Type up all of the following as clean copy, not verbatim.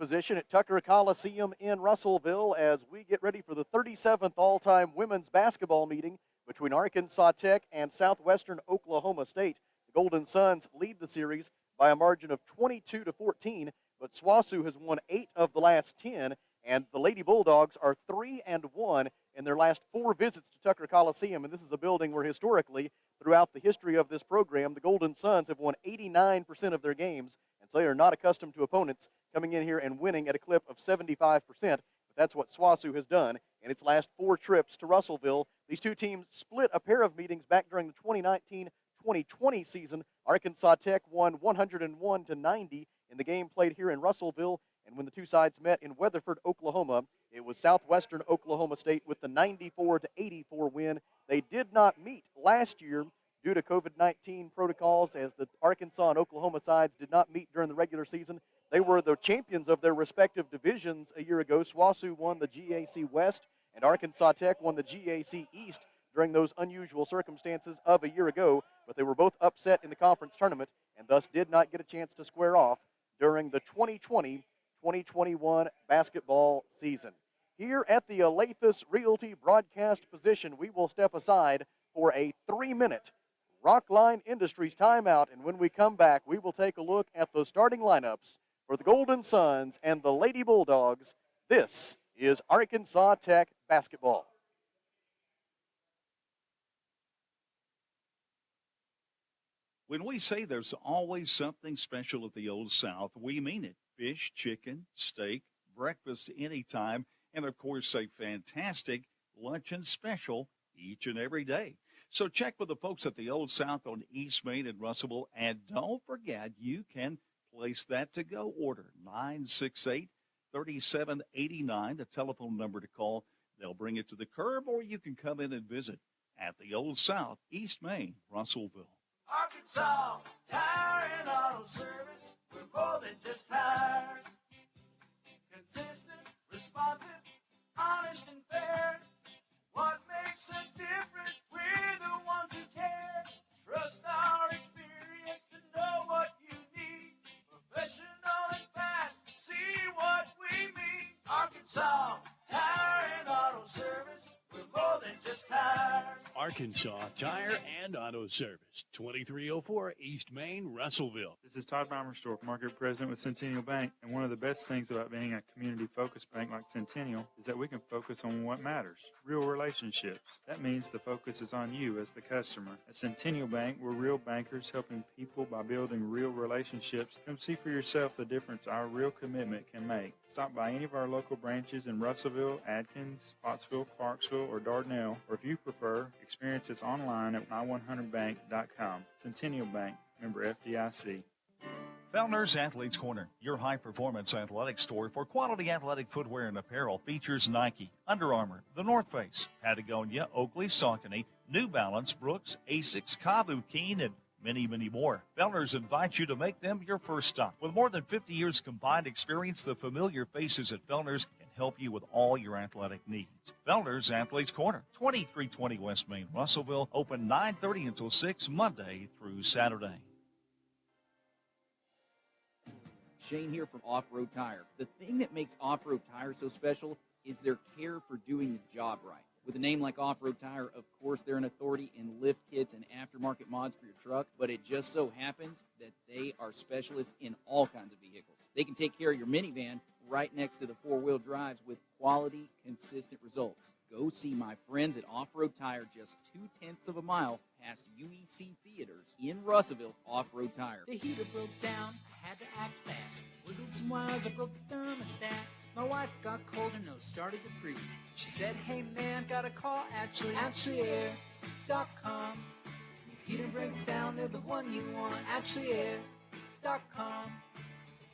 Position at Tucker Coliseum in Russellville as we get ready for the 37th all-time women's basketball meeting between Arkansas Tech and Southwestern Oklahoma State. The Golden Suns lead the series by a margin of 22-14, but SWOSU has won 8 of the last 10, and the Lady Bulldogs are 3-1 in their last 4 visits to Tucker Coliseum, and this is a building where historically, throughout the history of this program, the Golden Suns have won 89% of their games, and so they are not accustomed to opponents coming in here and winning at a clip of 75%, but that's what SWOSU has done in its last 4 trips to Russellville. These two teams split a pair of meetings back during the 2019-2020 season. Arkansas Tech won 101-90 in the game played here in Russellville, and when the two sides met in Weatherford, Oklahoma, it was Southwestern Oklahoma State with the 94-84 win. They did not meet last year due to COVID-19 protocols, as the Arkansas and Oklahoma sides did not meet during the regular season. They were the champions of their respective divisions a year ago. SWOSU won the GAC West, and Arkansas Tech won the GAC East during those unusual circumstances of a year ago, but they were both upset in the conference tournament and thus did not get a chance to square off during the 2020-2021 basketball season. Here at the Alathus Realty broadcast position, we will step aside for a 3-minute Rockline Industries timeout, and when we come back, we will take a look at the starting lineups for the Golden Suns and the Lady Bulldogs. This is Arkansas Tech basketball. When we say there's always something special at the Old South, we mean it. Fish, chicken, steak, breakfast anytime, and of course a fantastic luncheon special each and every day. So check with the folks at the Old South on East Main in Russellville, and don't forget you can place that to-go order, 968-3789, the telephone number to call. They'll bring it to the curb, or you can come in and visit at the Old South, East Main, Russellville. Arkansas Tire and Auto Service, we're more than just tires. Consistent, responsive, honest and fair. What makes us different? We're the ones who care. Trust our experience to know what you need. Professional and fast, see what we mean. Arkansas Tire and Auto Service, we're more than just tires. Arkansas Tire and Auto Service, 2304 East Main, Russellville. This is Todd Baumerstorff, Market President with Centennial Bank, and one of the best things about being a community-focused bank like Centennial is that we can focus on what matters, real relationships. That means the focus is on you as the customer. At Centennial Bank, we're real bankers helping people by building real relationships. Come see for yourself the difference our real commitment can make. Stop by any of our local branches in Russellville, Adkins, Pottsville, Clarksville, or Dardanelle, or if you prefer, experience us online at i100bank.com. Centennial Bank, member FDIC. Fellner's Athletes Corner, your high-performance athletic store for quality athletic footwear and apparel, features Nike, Under Armour, The North Face, Patagonia, Oakley, Saucony, New Balance, Brooks, Asics, Kabu, Keen, and many, many more. Fellner's invites you to make them your first stop. With more than 50 years combined experience, the familiar faces at Fellner's can help you with all your athletic needs. Fellner's Athletes Corner, 2320 West Main, Russellville, open 9:30 until 6 Monday through Saturday. Shane here from Off-Road Tire. The thing that makes Off-Road Tire so special is their care for doing the job right. With a name like Off-Road Tire, of course, they're an authority in lift kits and aftermarket mods for your truck, but it just so happens that they are specialists in all kinds of vehicles. They can take care of your minivan right next to the four-wheel drives with quality, consistent results. Go see my friends at Off-Road Tire, just 0.2 of a mile past UEC Theaters in Russellville. Off-Road Tire. The heater broke down, I had to act fast. Wiggled some wires, I broke the thermostat. My wife got cold, her nose started to freeze. She said, hey man, gotta call AshleyAir.com. Your heater breaks down, they're the one you want. AshleyAir.com.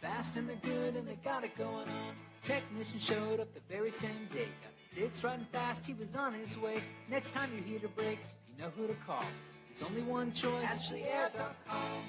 Fast and they're good and they got it going on. Technician showed up the very same day. Got it fixed right and fast, he was on his way. Next time your heater breaks, you know who to call. There's only one choice, AshleyAir.com.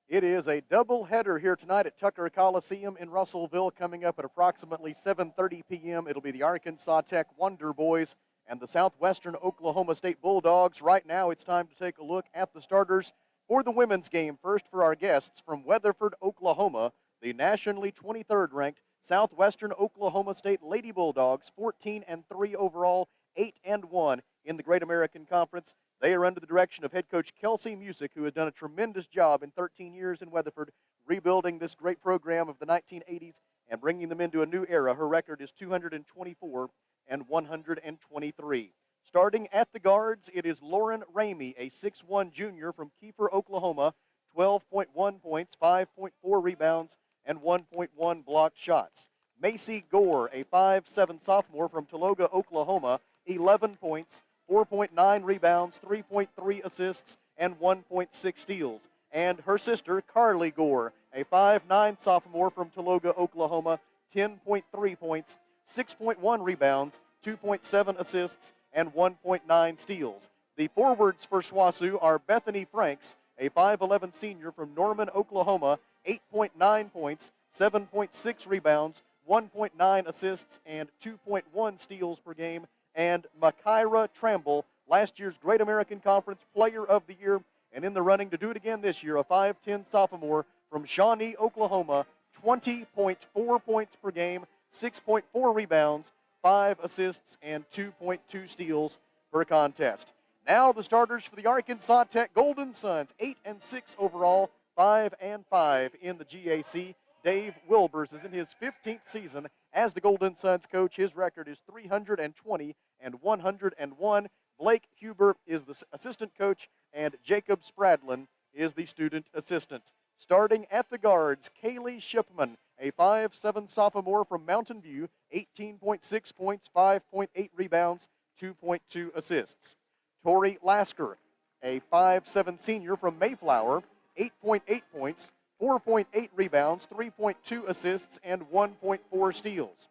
It is a doubleheader here tonight at Tucker Coliseum in Russellville. Coming up at approximately 7:30 p.m., it'll be the Arkansas Tech Wonder Boys and the Southwestern Oklahoma State Bulldogs. Right now, it's time to take a look at the starters for the women's game. First, for our guests from Weatherford, Oklahoma, The nationally 23rd ranked Southwestern Oklahoma State Lady Bulldogs, 14-3 overall, 8-1 in the Great American Conference. They are under the direction of head coach Kelsey Musick, who has done a tremendous job in 13 years in Weatherford, rebuilding this great program of the 1980s and bringing them into a new era. Her record is 224 and 123. Starting at the guards, it is Lauren Ramey, a 6'1 junior from Kiefer, Oklahoma, 12.1 points, 5.4 rebounds, and 1.1 blocked shots. Macy Gore, a 5'7 sophomore from Tologa, Oklahoma, 11 points, 4.9 rebounds, 3.3 assists, and 1.6 steals. And her sister, Carly Gore, a 5'9 sophomore from Tologa, Oklahoma, 10.3 points, 6.1 rebounds, 2.7 assists, and 1.9 steals. The forwards for SWOSU are Bethany Franks, a 5'11 senior from Norman, Oklahoma, 8.9 points, 7.6 rebounds, 1.9 assists, and 2.1 steals per game. And Makira Tramble, last year's Great American Conference Player of the Year, and in the running to do it again this year, a 5'10 sophomore from Shawnee, Oklahoma, 20.4 points per game, 6.4 rebounds, 5 assists, and 2.2 steals per contest. Now the starters for the Arkansas Tech Golden Suns, 8-6 overall, 5-5 in the GAC. Dave Wilbers is in his 15th season as the Golden Suns coach. His record is 320 and 101. Blake Huber is the assistant coach, and Jacob Spradlin is the student assistant. Starting at the guards, Kaylee Shipman, a 5'7 sophomore from Mountain View, 18.6 points, 5.8 rebounds, 2.2 assists. Tori Lasker, a 5'7 senior from Mayflower, 8.8 points, 4.8 rebounds, 3.2 assists, and 1.4 steals.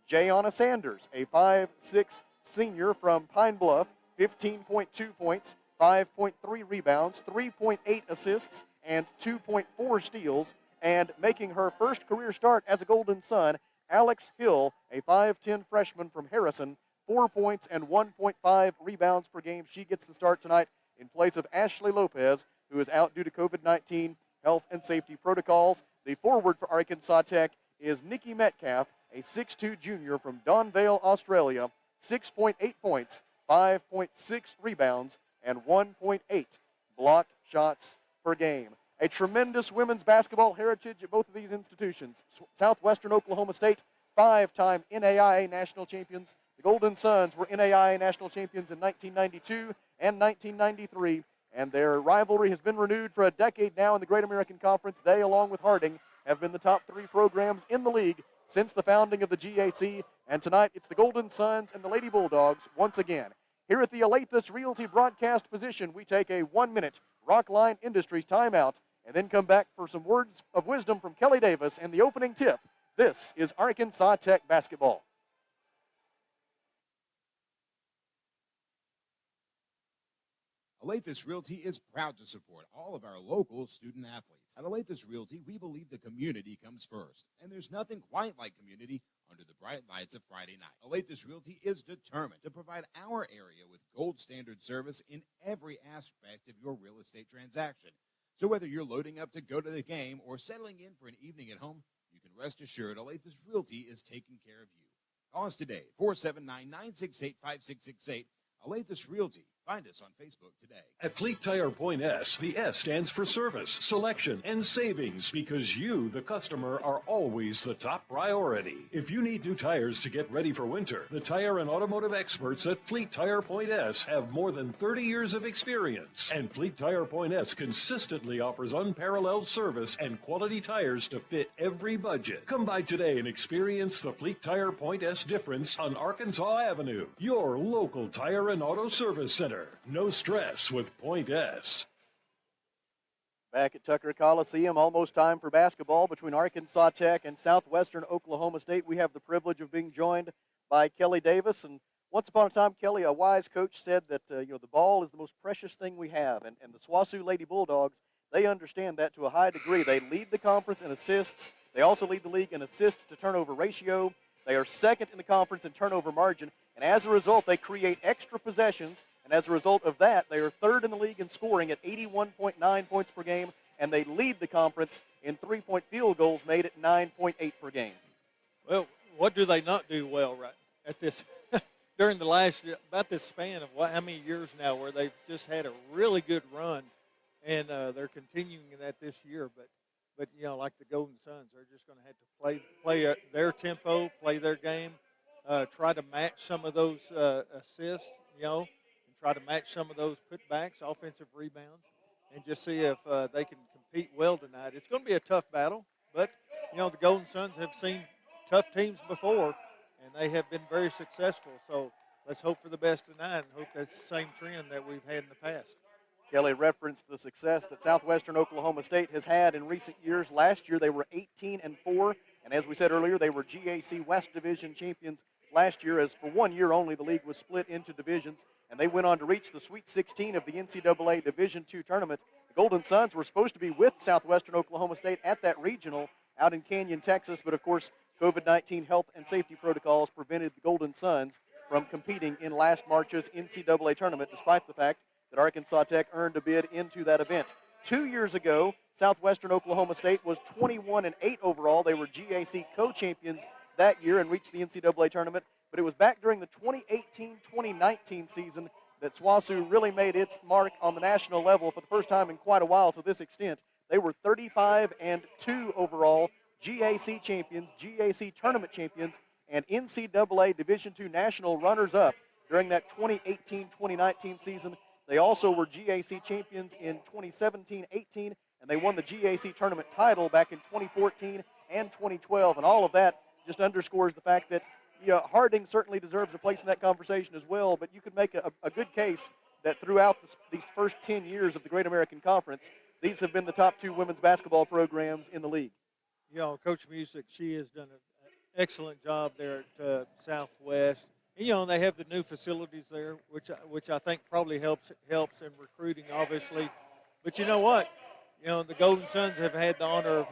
Jayana Sanders, a 5'6 senior from Pine Bluff, 15.2 points, 5.3 rebounds, 3.8 assists, and 2.4 steals. And making her first career start as a Golden Sun, Alex Hill, a 5'10 freshman from Harrison, 4 points and 1.5 rebounds per game. She gets the start tonight in place of Ashley Lopez, who is out due to COVID-19 health and safety protocols. The forward for Arkansas Tech is Nikki Metcalf, a 6'2 junior from Donvale, Australia, 6.8 points, 5.6 rebounds, and 1.8 blocked shots per game. A tremendous women's basketball heritage at both of these institutions. Southwestern Oklahoma State, 5-time NAIA national champions. The Golden Suns were NAIA national champions in 1992 and 1993, and their rivalry has been renewed for a decade now in the Great American Conference. They, along with Harding, have been the top 3 programs in the league since the founding of the GAC, and tonight it's the Golden Suns and the Lady Bulldogs once again. Here at the Alathus Realty broadcast position, we take a 1-minute Rockline Industries timeout and then come back for some words of wisdom from Kelly Davis and the opening tip. This is Arkansas Tech basketball. Alathus Realty is proud to support all of our local student athletes. At Alathus Realty, we believe the community comes first, and there's nothing quite like community under the bright lights of Friday night. Alathus Realty is determined to provide our area with gold standard service in every aspect of your real estate transaction. So whether you're loading up to go to the game or settling in for an evening at home, you can rest assured Alathus Realty is taking care of you. Call us today, 479-968-5668. Alathus Realty. Find us on Facebook today. At Fleet Tire Point S, the S stands for service, selection, and savings because you, the customer, are always the top priority. If you need new tires to get ready for winter, the tire and automotive experts at Fleet Tire Point S have more than 30 years of experience. And Fleet Tire Point S consistently offers unparalleled service and quality tires to fit every budget. Come by today and experience the Fleet Tire Point S difference on Arkansas Avenue, your local tire and auto service center. No stress with Point S. Back at Tucker Coliseum, almost time for basketball between Arkansas Tech and Southwestern Oklahoma State. We have the privilege of being joined by Kelly Davis. And once upon a time, Kelly, a wise coach, said that the ball is the most precious thing we have. And the SWOSU Lady Bulldogs, they understand that to a high degree. They lead the conference in assists. They also lead the league in assist to turnover ratio. They are second in the conference in turnover margin. And as a result, they create extra possessions. And as a result of that, they are third in the league in scoring at 81.9 points per game, and they lead the conference in three-point field goals made at 9.8 per game. Well, what do they not do well right at this during the last about this span of how many years now where they've just had a really good run, and they're continuing that this year. But like the Golden Suns, they're just going to have to play their tempo, play their game, try to match some of those assists, and try to match some of those putbacks, offensive rebounds, and just see if they can compete well tonight. It's going to be a tough battle, but the Golden Suns have seen tough teams before, and they have been very successful. So let's hope for the best tonight and hope that's the same trend that we've had in the past. Kelly referenced the success that Southwestern Oklahoma State has had in recent years. Last year they were 18-4, and as we said earlier, they were GAC West Division champions last year, as for 1 year only the league was split into divisions, and they went on to reach the Sweet 16 of the NCAA Division II tournament. The Golden Suns were supposed to be with Southwestern Oklahoma State at that regional out in Canyon, Texas, but of course COVID-19 health and safety protocols prevented the Golden Suns from competing in last March's NCAA tournament, despite the fact that Arkansas Tech earned a bid into that event. 2 years ago, Southwestern Oklahoma State was 21-8 overall. They were GAC co-champions that year and reached the NCAA tournament, but it was back during the 2018-2019 season that SWOSU really made its mark on the national level for the first time in quite a while to this extent. They were 35-2 overall, GAC champions, GAC tournament champions, and NCAA Division II national runners-up during that 2018-2019 season. They also were GAC champions in 2017-18, and they won the GAC tournament title back in 2014 and 2012. And all of that just underscores the fact that Harding certainly deserves a place in that conversation as well, but you could make a good case that throughout these first 10 years of the Great American Conference, these have been the top two women's basketball programs in the league. Coach Music, she has done an excellent job there at Southwest. And, they have the new facilities there, which I think probably helps in recruiting, obviously. But you know what? The Golden Suns have had the honor of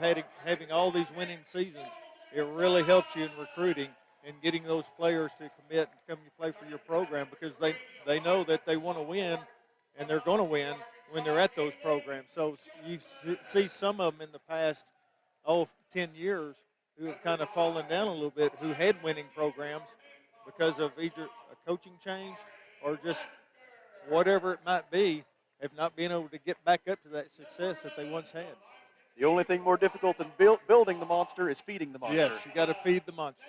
having all these winning seasons. It really helps you in recruiting and getting those players to commit and come to play for your program because they know that they want to win and they're going to win when they're at those programs. So you see some of them in the past 10 years who have kind of fallen down a little bit, who had winning programs because of either a coaching change or just whatever it might be, have not been able to get back up to that success that they once had. The only thing more difficult than building the monster is feeding the monster. Yes, you got to feed the monster.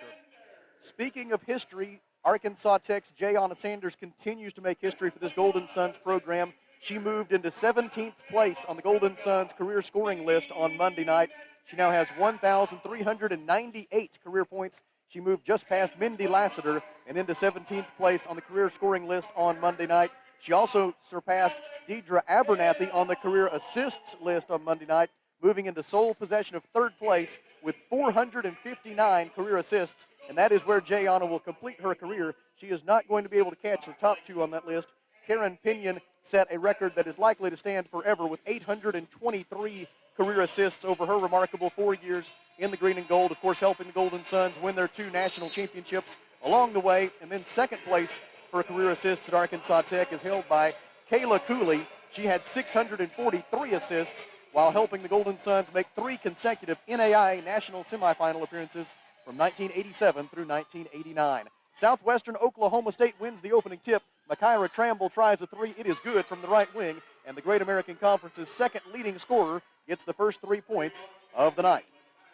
Speaking of history, Arkansas Tech's Jayana Sanders continues to make history for this Golden Suns program. She moved into 17th place on the Golden Suns career scoring list on Monday night. She now has 1,398 career points. She moved just past Mindy Lassiter and into 17th place on the career scoring list on Monday night. She also surpassed Deidre Abernathy on the career assists list on Monday night, moving into sole possession of third place with 459 career assists, and that is where Jayana will complete her career. She is not going to be able to catch the top two on that list. Karen Pinion set a record that is likely to stand forever with 823 career assists over her remarkable 4 years in the green and gold, of course helping the Golden Suns win their two national championships along the way. And then second place for career assists at Arkansas Tech is held by Kayla Cooley. She had 643 assists while helping the Golden Suns make three consecutive NAIA national semifinal appearances from 1987 through 1989. Southwestern Oklahoma State wins the opening tip. Makira Tramble tries a three. It is good from the right wing, and the Great American Conference's second leading scorer gets the first 3 points of the night.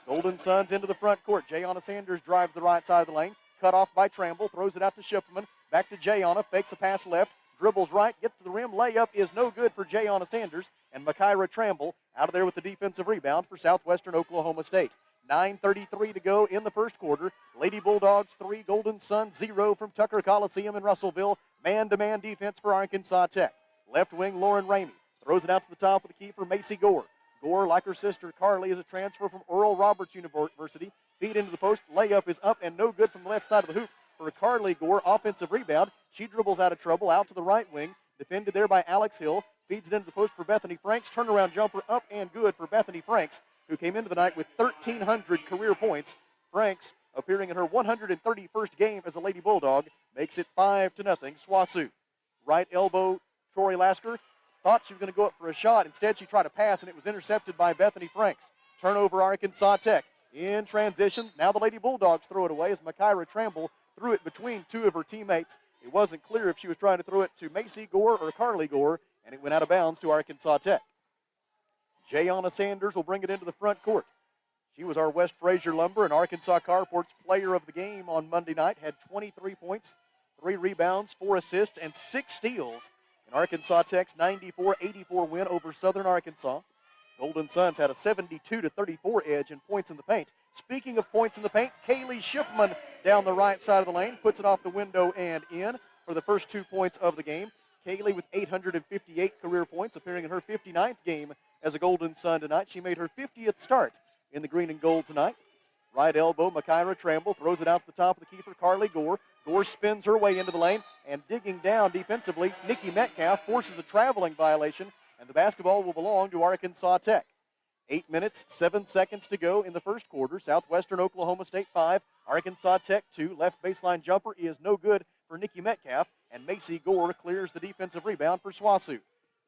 Golden Suns into the front court. Jayana Sanders drives the right side of the lane. Cut off by Tramble. Throws it out to Shipperman. Back to Jayana. Fakes a pass left. Dribbles right. Gets to the rim. Layup is no good for Jayana Sanders. And Makira Tramble out of there with the defensive rebound for Southwestern Oklahoma State. 9:33 to go in the first quarter. Lady Bulldogs 3, Golden Suns 0 from Tucker Coliseum in Russellville. Man-to-man defense for Arkansas Tech. Left wing Lauren Ramey throws it out to the top of the key for Macy Gore. Gore, like her sister Carly, is a transfer from Oral Roberts University. Feed into the post. Layup is up and no good from the left side of the hoop for Carly Gore. Offensive rebound. She dribbles out of trouble out to the right wing. Defended there by Alex Hill. Feeds it into the post for Bethany Franks. Turnaround jumper up and good for Bethany Franks, who came into the night with 1,300 career points. Franks, appearing in her 131st game as a Lady Bulldog, makes it 5-0 SWOSU. Right elbow, Tori Lasker thought she was going to go up for a shot. Instead, she tried to pass, and it was intercepted by Bethany Franks. Turnover, Arkansas Tech. In transition, now the Lady Bulldogs throw it away as Makaira Tramble threw it between two of her teammates. It wasn't clear if she was trying to throw it to Macy Gore or Carly Gore, and it went out of bounds to Arkansas Tech. Jayana Sanders will bring it into the front court. She was our West Fraser Lumber and Arkansas Carport's player of the game on Monday night, had 23 points, 3 rebounds, 4 assists, and 6 steals in Arkansas Tech's 94-84 win over Southern Arkansas. Golden Suns had a 72-34 edge in points in the paint. Speaking of points in the paint, Kaylee Shipman down the right side of the lane puts it off the window and in for the first 2 points of the game. Kaylee with 858 career points, appearing in her 59th game as a Golden Sun tonight. She made her 50th start in the green and gold tonight. Right elbow, Makaira Tramble throws it out to the top of the key for Carly Gore. Gore spins her way into the lane, and digging down defensively, Nikki Metcalf forces a traveling violation, and the basketball will belong to Arkansas Tech. 8 minutes, 7 seconds to go in the first quarter. Southwestern Oklahoma State 5, Arkansas Tech 2. Left baseline jumper is no good for Nikki Metcalf, and Macy Gore clears the defensive rebound for SWASU.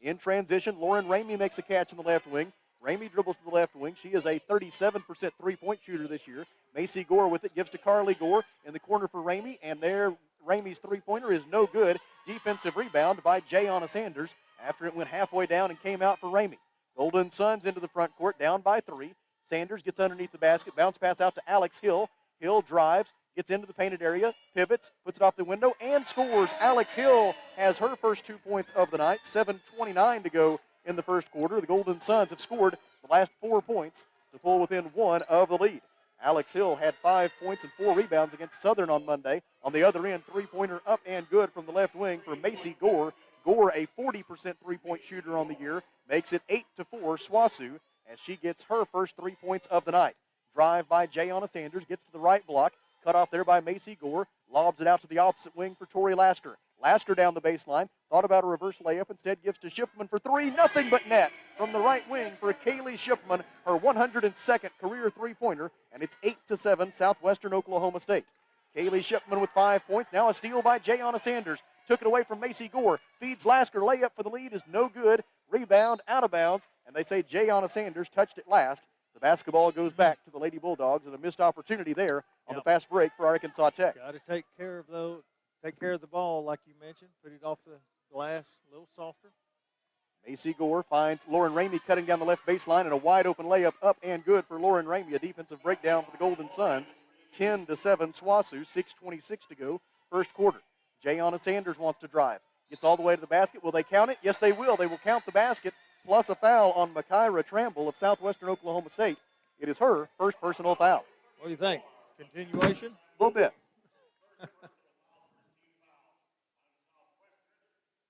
In transition, Lauren Ramey makes a catch in the left wing. Ramey dribbles to the left wing. She is a 37% three-point shooter this year. Macy Gore with it, gives to Carly Gore in the corner for Ramey, and there Ramey's three-pointer is no good. Defensive rebound by Jayana Sanders after it went halfway down and came out for Ramey. Golden Suns into the front court, down by 3. Sanders gets underneath the basket, bounce pass out to Alex Hill. Hill drives, gets into the painted area, pivots, puts it off the window, and scores. Alex Hill has her first 2 points of the night. 7:29 to go in the first quarter. The Golden Suns have scored the last 4 points to pull within 1 of the lead. Alex Hill had 5 points and 4 rebounds against Southern on Monday. On the other end, three-pointer up and good from the left wing for Macy Gore. Gore, a 40% three-point shooter on the year, makes it 8-4 SWASU as she gets her first 3 points of the night. Drive by Jayana Sanders, gets to the right block, cut off there by Macy Gore, lobs it out to the opposite wing for Tori Lasker. Lasker down the baseline, thought about a reverse layup, instead gives to Shipman for 3, nothing but net from the right wing for Kaylee Shipman, her 102nd career three-pointer, and it's 8-7 Southwestern Oklahoma State. Kaylee Shipman with 5 points, now a steal by Jayana Sanders, took it away from Macy Gore, feeds Lasker, layup for the lead is no good, rebound out of bounds, and they say Jayana Sanders touched it last. The basketball goes back to the Lady Bulldogs, and a missed opportunity there on the fast break for Arkansas Tech. Got to take care of the ball, like you mentioned. Put it off the glass a little softer. Macy Gore finds Lauren Ramey cutting down the left baseline, and a wide open layup up and good for Lauren Ramey. A defensive breakdown for the Golden Suns. 10-7 SWASU, 6:26 to go, first quarter. Jayana Sanders wants to drive. Gets all the way to the basket. Will they count it? Yes, they will. They will count the basket, plus a foul on Makaira Tramble of Southwestern Oklahoma State. It is her first personal foul. What do you think? Continuation? A little bit.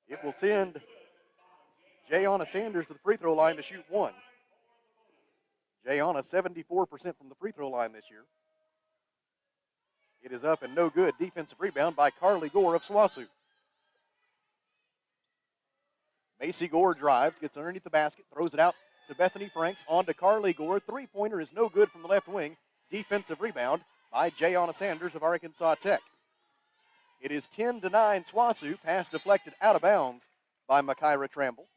It will send Jayana Sanders to the free throw line to shoot 1. Jayana 74% from the free throw line this year. It is up and no good. Defensive rebound by Carly Gore of SWASU. Macy Gore drives, gets underneath the basket, throws it out to Bethany Franks, on to Carly Gore. Three-pointer is no good from the left wing. Defensive rebound by Jayana Sanders of Arkansas Tech. It is 10-9 SWASU. Pass deflected out of bounds by Makaira Tramble.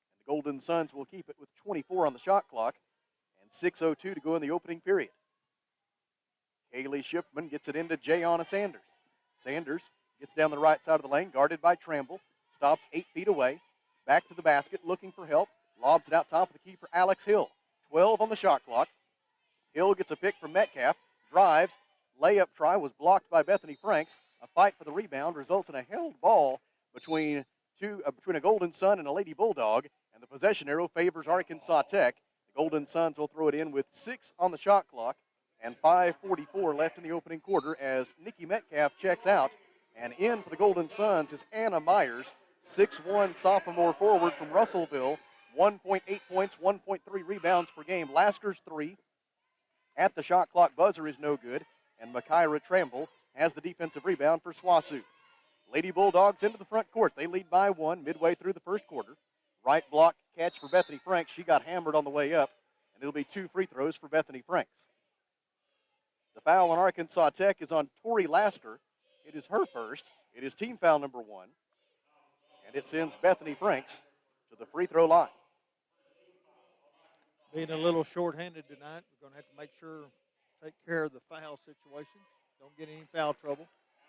And the Golden Suns will keep it with 24 on the shot clock and 6:02 to go in the opening period. Kaylee Shipman gets it into Jayana Sanders. Sanders gets down the right side of the lane, guarded by Tramble. Stops 8 feet away. Back to the basket, looking for help. Lobs it out top of the key for Alex Hill. 12 on the shot clock. Hill gets a pick from Metcalf. Drives. Layup try was blocked by Bethany Franks. A fight for the rebound results in a held ball between a Golden Sun and a Lady Bulldog. And the possession arrow favors Arkansas Tech. The Golden Suns will throw it in with 6 on the shot clock and 5:44 left in the opening quarter as Nikki Metcalf checks out. And in for the Golden Suns is Anna Myers, 6'1" sophomore forward from Russellville, 1.8 points, 1.3 rebounds per game. Lasker's 3 at the shot clock buzzer is no good, and Makaira Tramble has the defensive rebound for SWASU. Lady Bulldogs into the front court. They lead by 1 midway through the first quarter. Right block catch for Bethany Franks. She got hammered on the way up, and it'll be 2 free throws for Bethany Franks. The foul on Arkansas Tech is on Tori Lasker. It is her first. It is team foul number 1. And it sends Bethany Franks to the free throw line. being a little short-handed tonight, we're going to have to make sure, take care of the foul situations. Don't get any foul trouble.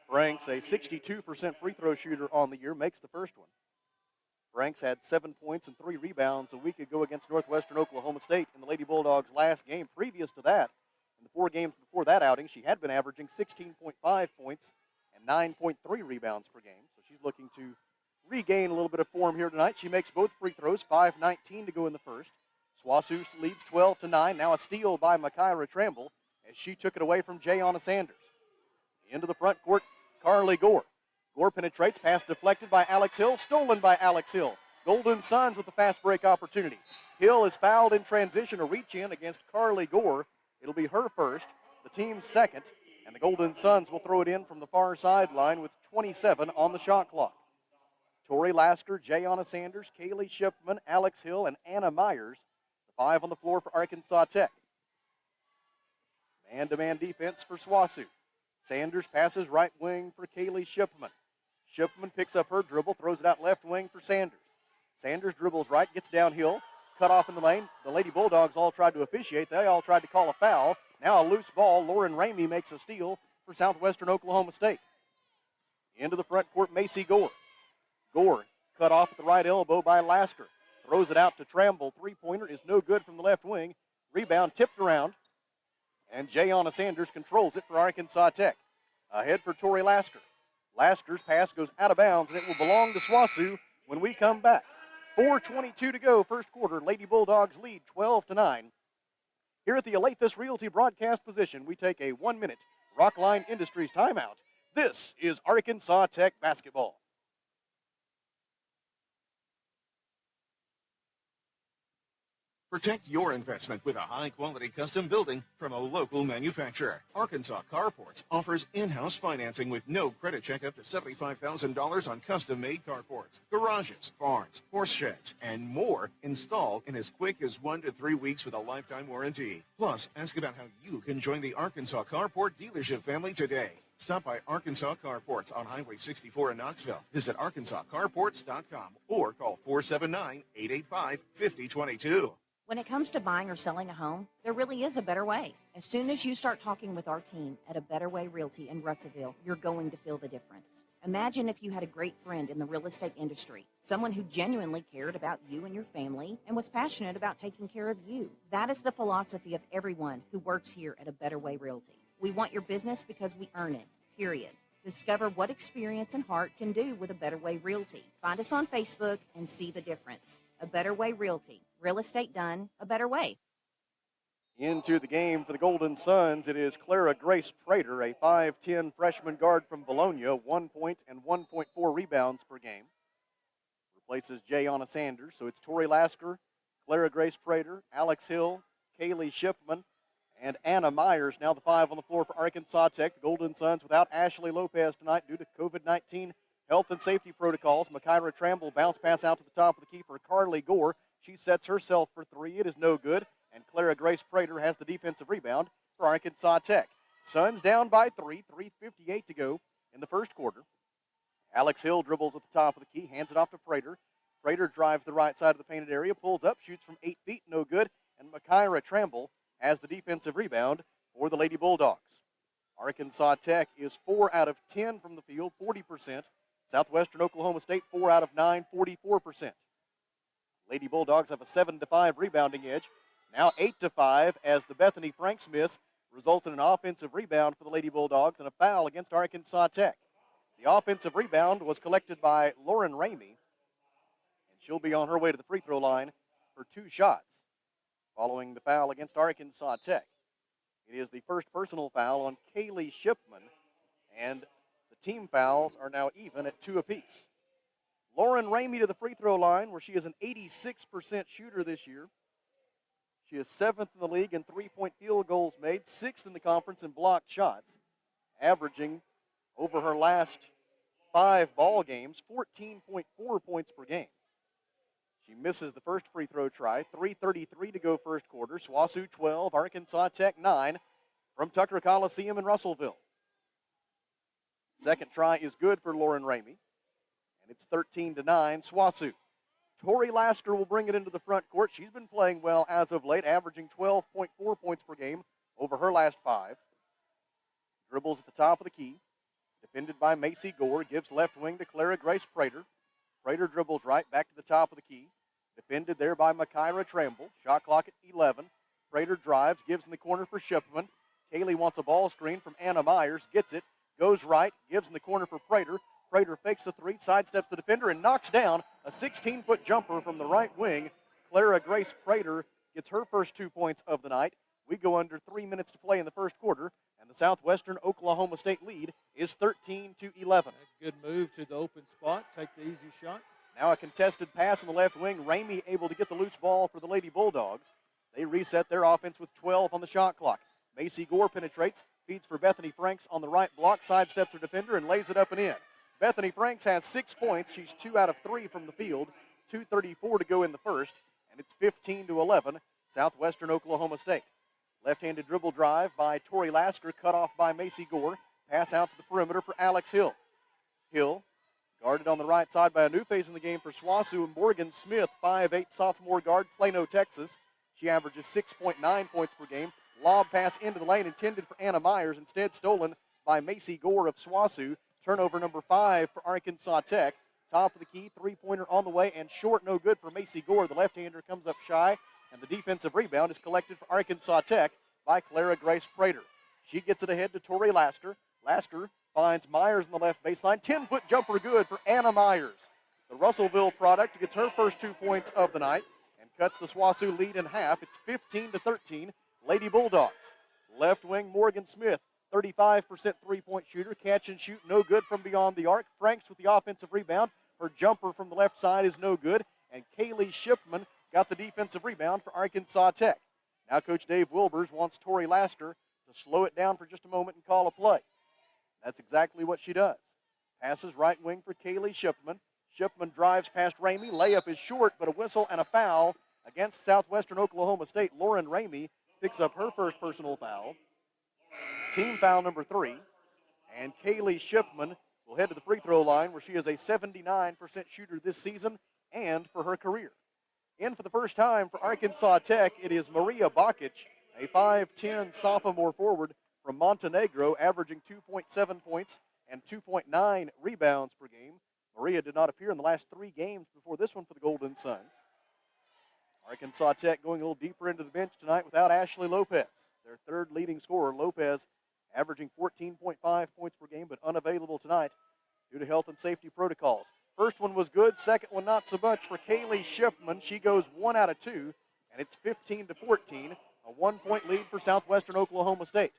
Franks, a 62% free throw shooter on the year, makes the first one. Franks had 7 points and 3 rebounds a week ago against Northwestern Oklahoma State in the Lady Bulldogs' last game. Previous to that, in the 4 games before that outing, she had been averaging 16.5 points and 9.3 rebounds per game. So she's looking to regain a little bit of form here tonight. She makes both free throws, 5:19 to go in the first. SWOSU leads 12-9. Now a steal by Makaira Tramble as she took it away from Jayana Sanders. Into the front court, Carly Gore. Gore penetrates, pass deflected by Alex Hill, stolen by Alex Hill. Golden Suns with the fast break opportunity. Hill is fouled in transition, a reach in against Carly Gore. It'll be her first, the team's second, and the Golden Suns will throw it in from the far sideline with 27 on the shot clock. Tori Lasker, Jayana Sanders, Kaylee Shipman, Alex Hill, and Anna Myers, the 5 on the floor for Arkansas Tech. Man-to-man defense for SWOSU. Sanders passes right wing for Kaylee Shipman. Shipman picks up her dribble, throws it out left wing for Sanders. Sanders dribbles right, gets downhill, cut off in the lane. The Lady Bulldogs all tried to officiate. They all tried to call a foul. Now a loose ball. Lauren Ramey makes a steal for Southwestern Oklahoma State. Into the front court, Macy Gore. Gore cut off at the right elbow by Lasker. Throws it out to Tramble. Three-pointer is no good from the left wing. Rebound tipped around. And Jayana Sanders controls it for Arkansas Tech. Ahead for Tori Lasker. Lasker's pass goes out of bounds, and it will belong to SWOSU when we come back. 4:22 to go, first quarter. Lady Bulldogs lead 12-9. Here at the Alathus Realty broadcast position, we take a 1-minute Rockline Industries timeout. This is Arkansas Tech basketball. Protect your investment with a high-quality custom building from a local manufacturer. Arkansas Carports offers in-house financing with no credit check up to $75,000 on custom-made carports, garages, barns, horse sheds, and more installed in as quick as 1 to 3 weeks with a lifetime warranty. Plus, ask about how you can join the Arkansas Carport dealership family today. Stop by Arkansas Carports on Highway 64 in Knoxville. Visit arkansascarports.com or call 479-885-5022. When it comes to buying or selling a home, there really is a better way. As soon as you start talking with our team at A Better Way Realty in Russellville, you're going to feel the difference. Imagine if you had a great friend in the real estate industry, someone who genuinely cared about you and your family and was passionate about taking care of you. That is the philosophy of everyone who works here at A Better Way Realty. We want your business because we earn it, period. Discover what experience and heart can do with A Better Way Realty. Find us on Facebook and see the difference. A Better Way Realty. Real estate done a better way. Into the game for the Golden Suns, it is Clara Grace Prater, a 5'10 freshman guard from Bologna, 1 point and 1.4 rebounds per game. Replaces Jayana Sanders, so it's Tori Lasker, Clara Grace Prater, Alex Hill, Kaylee Shipman, and Anna Myers. Now the 5 on the floor for Arkansas Tech. The Golden Suns without Ashley Lopez tonight due to COVID-19 health and safety protocols. Makaira Tramble bounce pass out to the top of the key for Carly Gore. She sets herself for 3. It is no good. And Clara Grace Prater has the defensive rebound for Arkansas Tech. Suns down by 3, 3:58 to go in the first quarter. Alex Hill dribbles at the top of the key, hands it off to Prater. Prater drives the right side of the painted area, pulls up, shoots from 8 feet, no good. And Makaira Tramble has the defensive rebound for the Lady Bulldogs. Arkansas Tech is 4 out of 10 from the field, 40%. Southwestern Oklahoma State, 4 out of 9, 44%. Lady Bulldogs have a 7-5 rebounding edge. Now 8-5 as the Bethany Franks miss results in an offensive rebound for the Lady Bulldogs and a foul against Arkansas Tech. The offensive rebound was collected by Lauren Ramey, and she'll be on her way to the free throw line for 2 shots following the foul against Arkansas Tech. It is the first personal foul on Kaylee Shipman, and the team fouls are now even at 2 apiece. Lauren Ramey to the free throw line, where she is an 86% shooter this year. She is 7th in the league in three-point field goals made, 6th in the conference in blocked shots, averaging over her last 5 ball games 14.4 points per game. She misses the first free throw try. 3:33 to go first quarter. SWOSU 12, Arkansas Tech 9 from Tucker Coliseum in Russellville. Second try is good for Lauren Ramey. And it's 13-9 SWOSU. Tori Lasker will bring it into the front court. She's been playing well as of late, averaging 12.4 points per game over her last 5. Dribbles at the top of the key. Defended by Macy Gore. Gives left wing to Clara Grace Prater. Prater dribbles right back to the top of the key. Defended there by Makaira Tramble. Shot clock at 11. Prater drives. Gives in the corner for Shipman. Kaylee wants a ball screen from Anna Myers. Gets it. Goes right. Gives in the corner for Prater. Prater fakes the 3, sidesteps the defender, and knocks down a 16-foot jumper from the right wing. Clara Grace Prater gets her first 2 points of the night. We go under 3 minutes to play in the first quarter, and the Southwestern Oklahoma State lead is 13-11. Good move to the open spot. Take the easy shot. Now a contested pass on the left wing. Ramey able to get the loose ball for the Lady Bulldogs. They reset their offense with 12 on the shot clock. Macy Gore penetrates, feeds for Bethany Franks on the right block, sidesteps her defender, and lays it up and in. Bethany Franks has 6 points. She's 2 out of 3 from the field. 2:34 to go in the first, and it's 15-11, Southwestern Oklahoma State. Left-handed dribble drive by Tori Lasker, cut off by Macy Gore. Pass out to the perimeter for Alex Hill. Hill guarded on the right side by a new face in the game for SWOSU. Morgan Smith, 5'8", sophomore guard, Plano, Texas. She averages 6.9 points per game. Lob pass into the lane intended for Anna Myers, instead stolen by Macy Gore of SWOSU. Turnover number 5 for Arkansas Tech. Top of the key, three-pointer on the way, and short, no good for Macy Gore. The left-hander comes up shy, and the defensive rebound is collected for Arkansas Tech by Clara Grace Prater. She gets it ahead to Tori Lasker. Lasker finds Myers on the left baseline. 10-foot jumper good for Anna Myers. The Russellville product gets her first 2 points of the night and cuts the SWOSU lead in half. It's 15-13, Lady Bulldogs. Left wing, Morgan Smith, 35% three-point shooter. Catch and shoot, no good from beyond the arc. Franks with the offensive rebound. Her jumper from the left side is no good. And Kaylee Shipman got the defensive rebound for Arkansas Tech. Now Coach Dave Wilbers wants Tori Lasker to slow it down for just a moment and call a play. That's exactly what she does. Passes right wing for Kaylee Shipman. Shipman drives past Ramey. Layup is short, but a whistle and a foul against Southwestern Oklahoma State. Lauren Ramey picks up her first personal foul. Team foul number 3. And Kaylee Shipman will head to the free throw line, where she is a 79% shooter this season and for her career. In for the first time for Arkansas Tech, it is Maria Bachach, a 5'10" sophomore forward from Montenegro, averaging 2.7 points and 2.9 rebounds per game. Maria did not appear in the last 3 games before this one for the Golden Suns. Arkansas Tech going a little deeper into the bench tonight without Ashley Lopez, their third leading scorer. Lopez averaging 14.5 points per game, but unavailable tonight due to health and safety protocols. First one was good, second one not so much for Kaylee Shipman. She goes 1 out of 2, and it's 15-14, a 1-point lead for Southwestern Oklahoma State.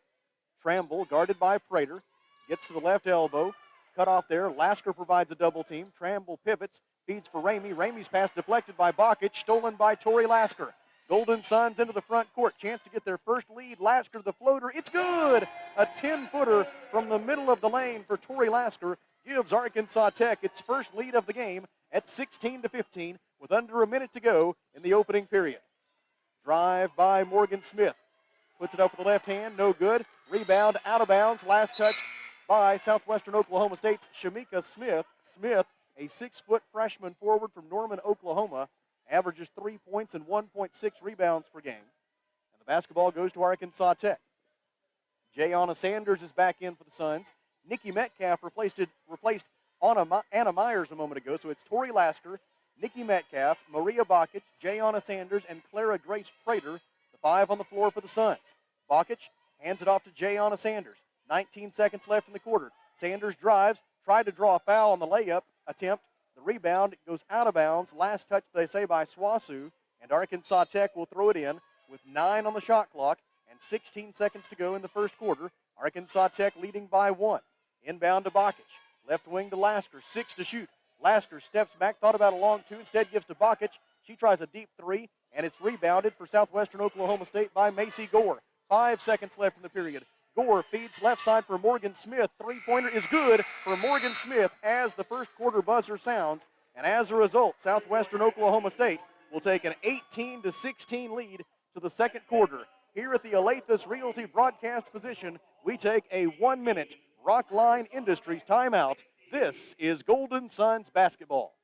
Tramble, guarded by Prater, gets to the left elbow, cut off there. Lasker provides a double team. Tramble pivots, feeds for Ramey. Ramey's pass deflected by Bachach, stolen by Tori Lasker. Golden Suns into the front court. Chance to get their first lead. Lasker, the floater. It's good! A 10-footer from the middle of the lane for Tori Lasker gives Arkansas Tech its first lead of the game at 16-15 with under a minute to go in the opening period. Drive by Morgan Smith. Puts it up with the left hand. No good. Rebound out of bounds. Last touched by Southwestern Oklahoma State's Shamika Smith. Smith, a 6-foot freshman forward from Norman, Oklahoma, averages 3 points and 1.6 rebounds per game. And the basketball goes to Arkansas Tech. Jayana Sanders is back in for the Suns. Nikki Metcalf replaced Anna Myers a moment ago, so it's Tori Lasker, Nikki Metcalf, Maria Bachach, Jayana Sanders, and Clara Grace Prater, the 5 on the floor for the Suns. Bachach hands it off to Jayana Sanders. 19 seconds left in the quarter. Sanders drives, tried to draw a foul on the layup attempt. The rebound goes out of bounds. Last touch, they say, by SWOSU, and Arkansas Tech will throw it in with 9 on the shot clock and 16 seconds to go in the first quarter. Arkansas Tech leading by 1. Inbound to Bachach. Left wing to Lasker. 6 to shoot. Lasker steps back, thought about a long 2, instead gives to Bachach. She tries a deep 3, and it's rebounded for Southwestern Oklahoma State by Macy Gore. 5 seconds left in the period. Gore feeds left side for Morgan Smith. Three-pointer is good for Morgan Smith as the first quarter buzzer sounds. And as a result, Southwestern Oklahoma State will take an 18-16 lead to the second quarter. Here at the Alathus Realty broadcast position, we take a 1-minute Rockline Industries timeout. This is Golden Suns basketball.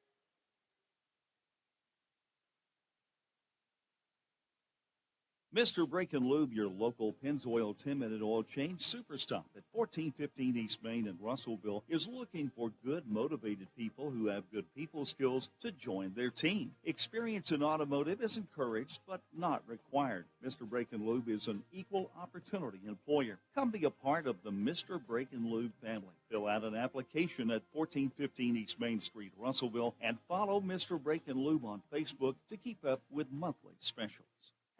Mr. Brake and Lube, your local Pennzoil 10-minute oil change super stop at 1415 East Main in Russellville, is looking for good, motivated people who have good people skills to join their team. Experience in automotive is encouraged but not required. Mr. Brake and Lube is an equal opportunity employer. Come be a part of the Mr. Brake and Lube family. Fill out an application at 1415 East Main Street, Russellville, and follow Mr. Brake and Lube on Facebook to keep up with monthly specials.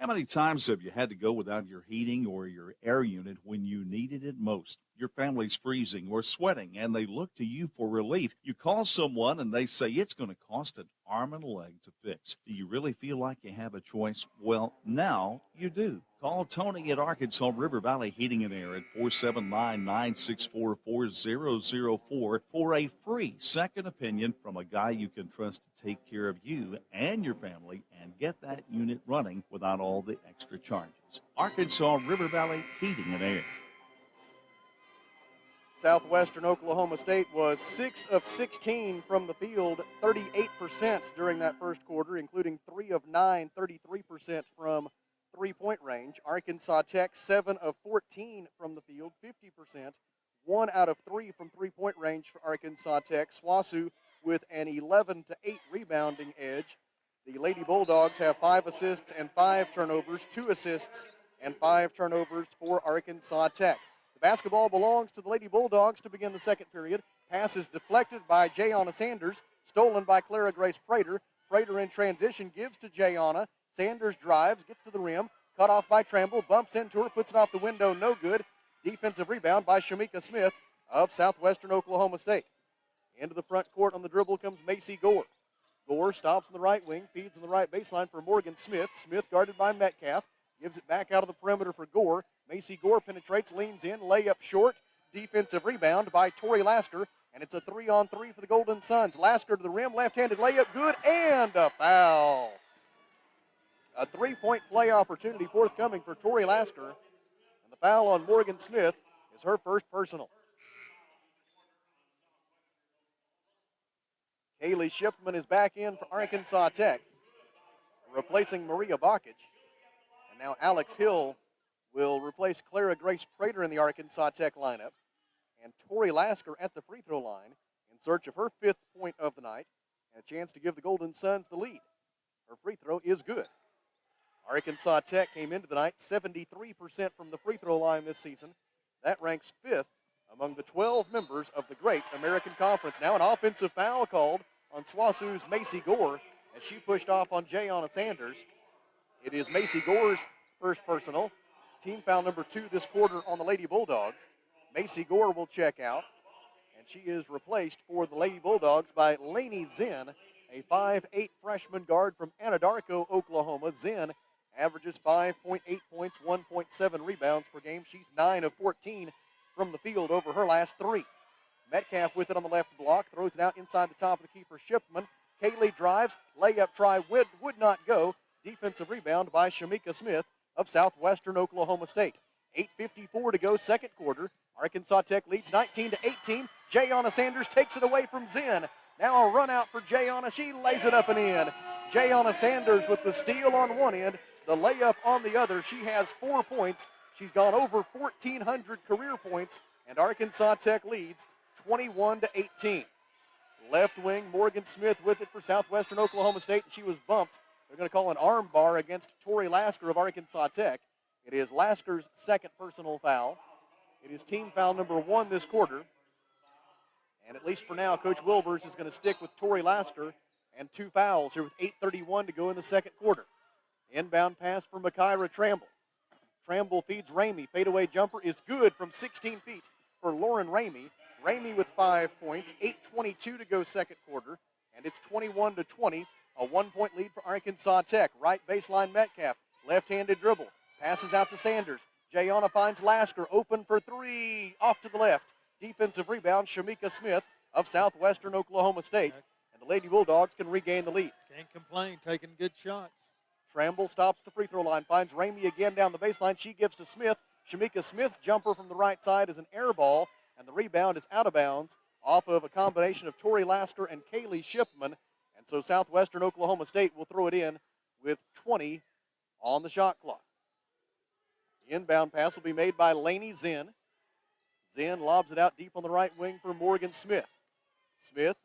How many times have you had to go without your heating or your air unit when you needed it most? Your family's freezing or sweating, and they look to you for relief. You call someone, and they say it's going to cost an arm and a leg to fix. Do you really feel like you have a choice? Well, now you do. Call Tony at Arkansas River Valley Heating and Air at 479-964-4004 for a free second opinion from a guy you can trust to take care of you and your family and get that unit running without all the extra charges. Arkansas River Valley Heating and Air. Southwestern Oklahoma State was 6 of 16 from the field, 38% during that first quarter, including 3 of 9, 33% from three-point range. Arkansas Tech, 7 of 14 from the field, 50%. 1 out of 3 from three-point range for Arkansas Tech. SWASU with an 11-8 rebounding edge. The Lady Bulldogs have 5 assists and 5 turnovers, 2 assists and 5 turnovers for Arkansas Tech. The basketball belongs to the Lady Bulldogs to begin the second period. Pass is deflected by Jayana Sanders, stolen by Clara Grace Prater. Prater in transition gives to Jayana. Sanders drives, gets to the rim, cut off by Tramble, bumps into her, puts it off the window, no good. Defensive rebound by Shamika Smith of Southwestern Oklahoma State. Into the front court on the dribble comes Macy Gore. Gore stops in the right wing, feeds in the right baseline for Morgan Smith. Smith guarded by Metcalf, gives it back out of the perimeter for Gore. Macy Gore penetrates, leans in, layup short. Defensive rebound by Tori Lasker, and it's a 3-on-3 for the Golden Suns. Lasker to the rim, left-handed layup, good, and a foul. A three-point play opportunity forthcoming for Tori Lasker, and the foul on Morgan Smith is her first personal. Kaylee Shipman is back in for Arkansas Tech, replacing Maria Bachach. And now Alex Hill will replace Clara Grace Prater in the Arkansas Tech lineup. And Tori Lasker at the free throw line in search of her 5th point of the night and a chance to give the Golden Suns the lead. Her free throw is good. Arkansas Tech came into the night 73% from the free throw line this season. That ranks 5th among the 12 members of the Great American Conference. Now an offensive foul called on SWASU's Macy Gore as she pushed off on Jayana Sanders. It is Macy Gore's first personal. Team foul number 2 this quarter on the Lady Bulldogs. Macy Gore will check out, and she is replaced for the Lady Bulldogs by Lainey Zinn, a 5'8 freshman guard from Anadarko, Oklahoma. Zinn averages 5.8 points, 1.7 rebounds per game. She's 9 of 14 from the field over her last 3. Metcalf with it on the left block, throws it out inside the top of the key for Shipman. Kaylee drives, layup try would not go. Defensive rebound by Shamika Smith of Southwestern Oklahoma State. 8:54 to go, second quarter. Arkansas Tech leads 19-18. Jayana Sanders takes it away from Zinn. Now a run out for Jayana. She lays it up and in. Jayana Sanders with the steal on one end, the layup on the other. She has 4 points. She's gone over 1,400 career points, and Arkansas Tech leads 21-18. Left wing, Morgan Smith with it for Southwestern Oklahoma State. She was bumped. They're going to call an arm bar against Tori Lasker of Arkansas Tech. It is Lasker's second personal foul. It is team foul number 1 this quarter. And at least for now, Coach Wilbers is going to stick with Tori Lasker and 2 fouls here with 8:31 to go in the second quarter. Inbound pass for Makaira Tramble. Tramble feeds Ramey. Fadeaway jumper is good from 16 feet for Lauren Ramey. Ramey with 5 points, 8:22 to go second quarter, and it's 21-20, a 1-point lead for Arkansas Tech. Right baseline Metcalf, left-handed dribble, passes out to Sanders. Jayana finds Lasker, open for 3, off to the left. Defensive rebound, Shamika Smith of Southwestern Oklahoma State, and the Lady Bulldogs can regain the lead. Can't complain, taking good shots. Tramble stops the free throw line, finds Ramey again down the baseline. She gives to Smith. Shamika Smith's jumper from the right side is an air ball, and the rebound is out of bounds off of a combination of Tori Lasker and Kaylee Shipman. And so Southwestern Oklahoma State will throw it in with 20 on the shot clock. Inbound pass will be made by Laney Zinn. Zinn lobs it out deep on the right wing for Morgan Smith. Smith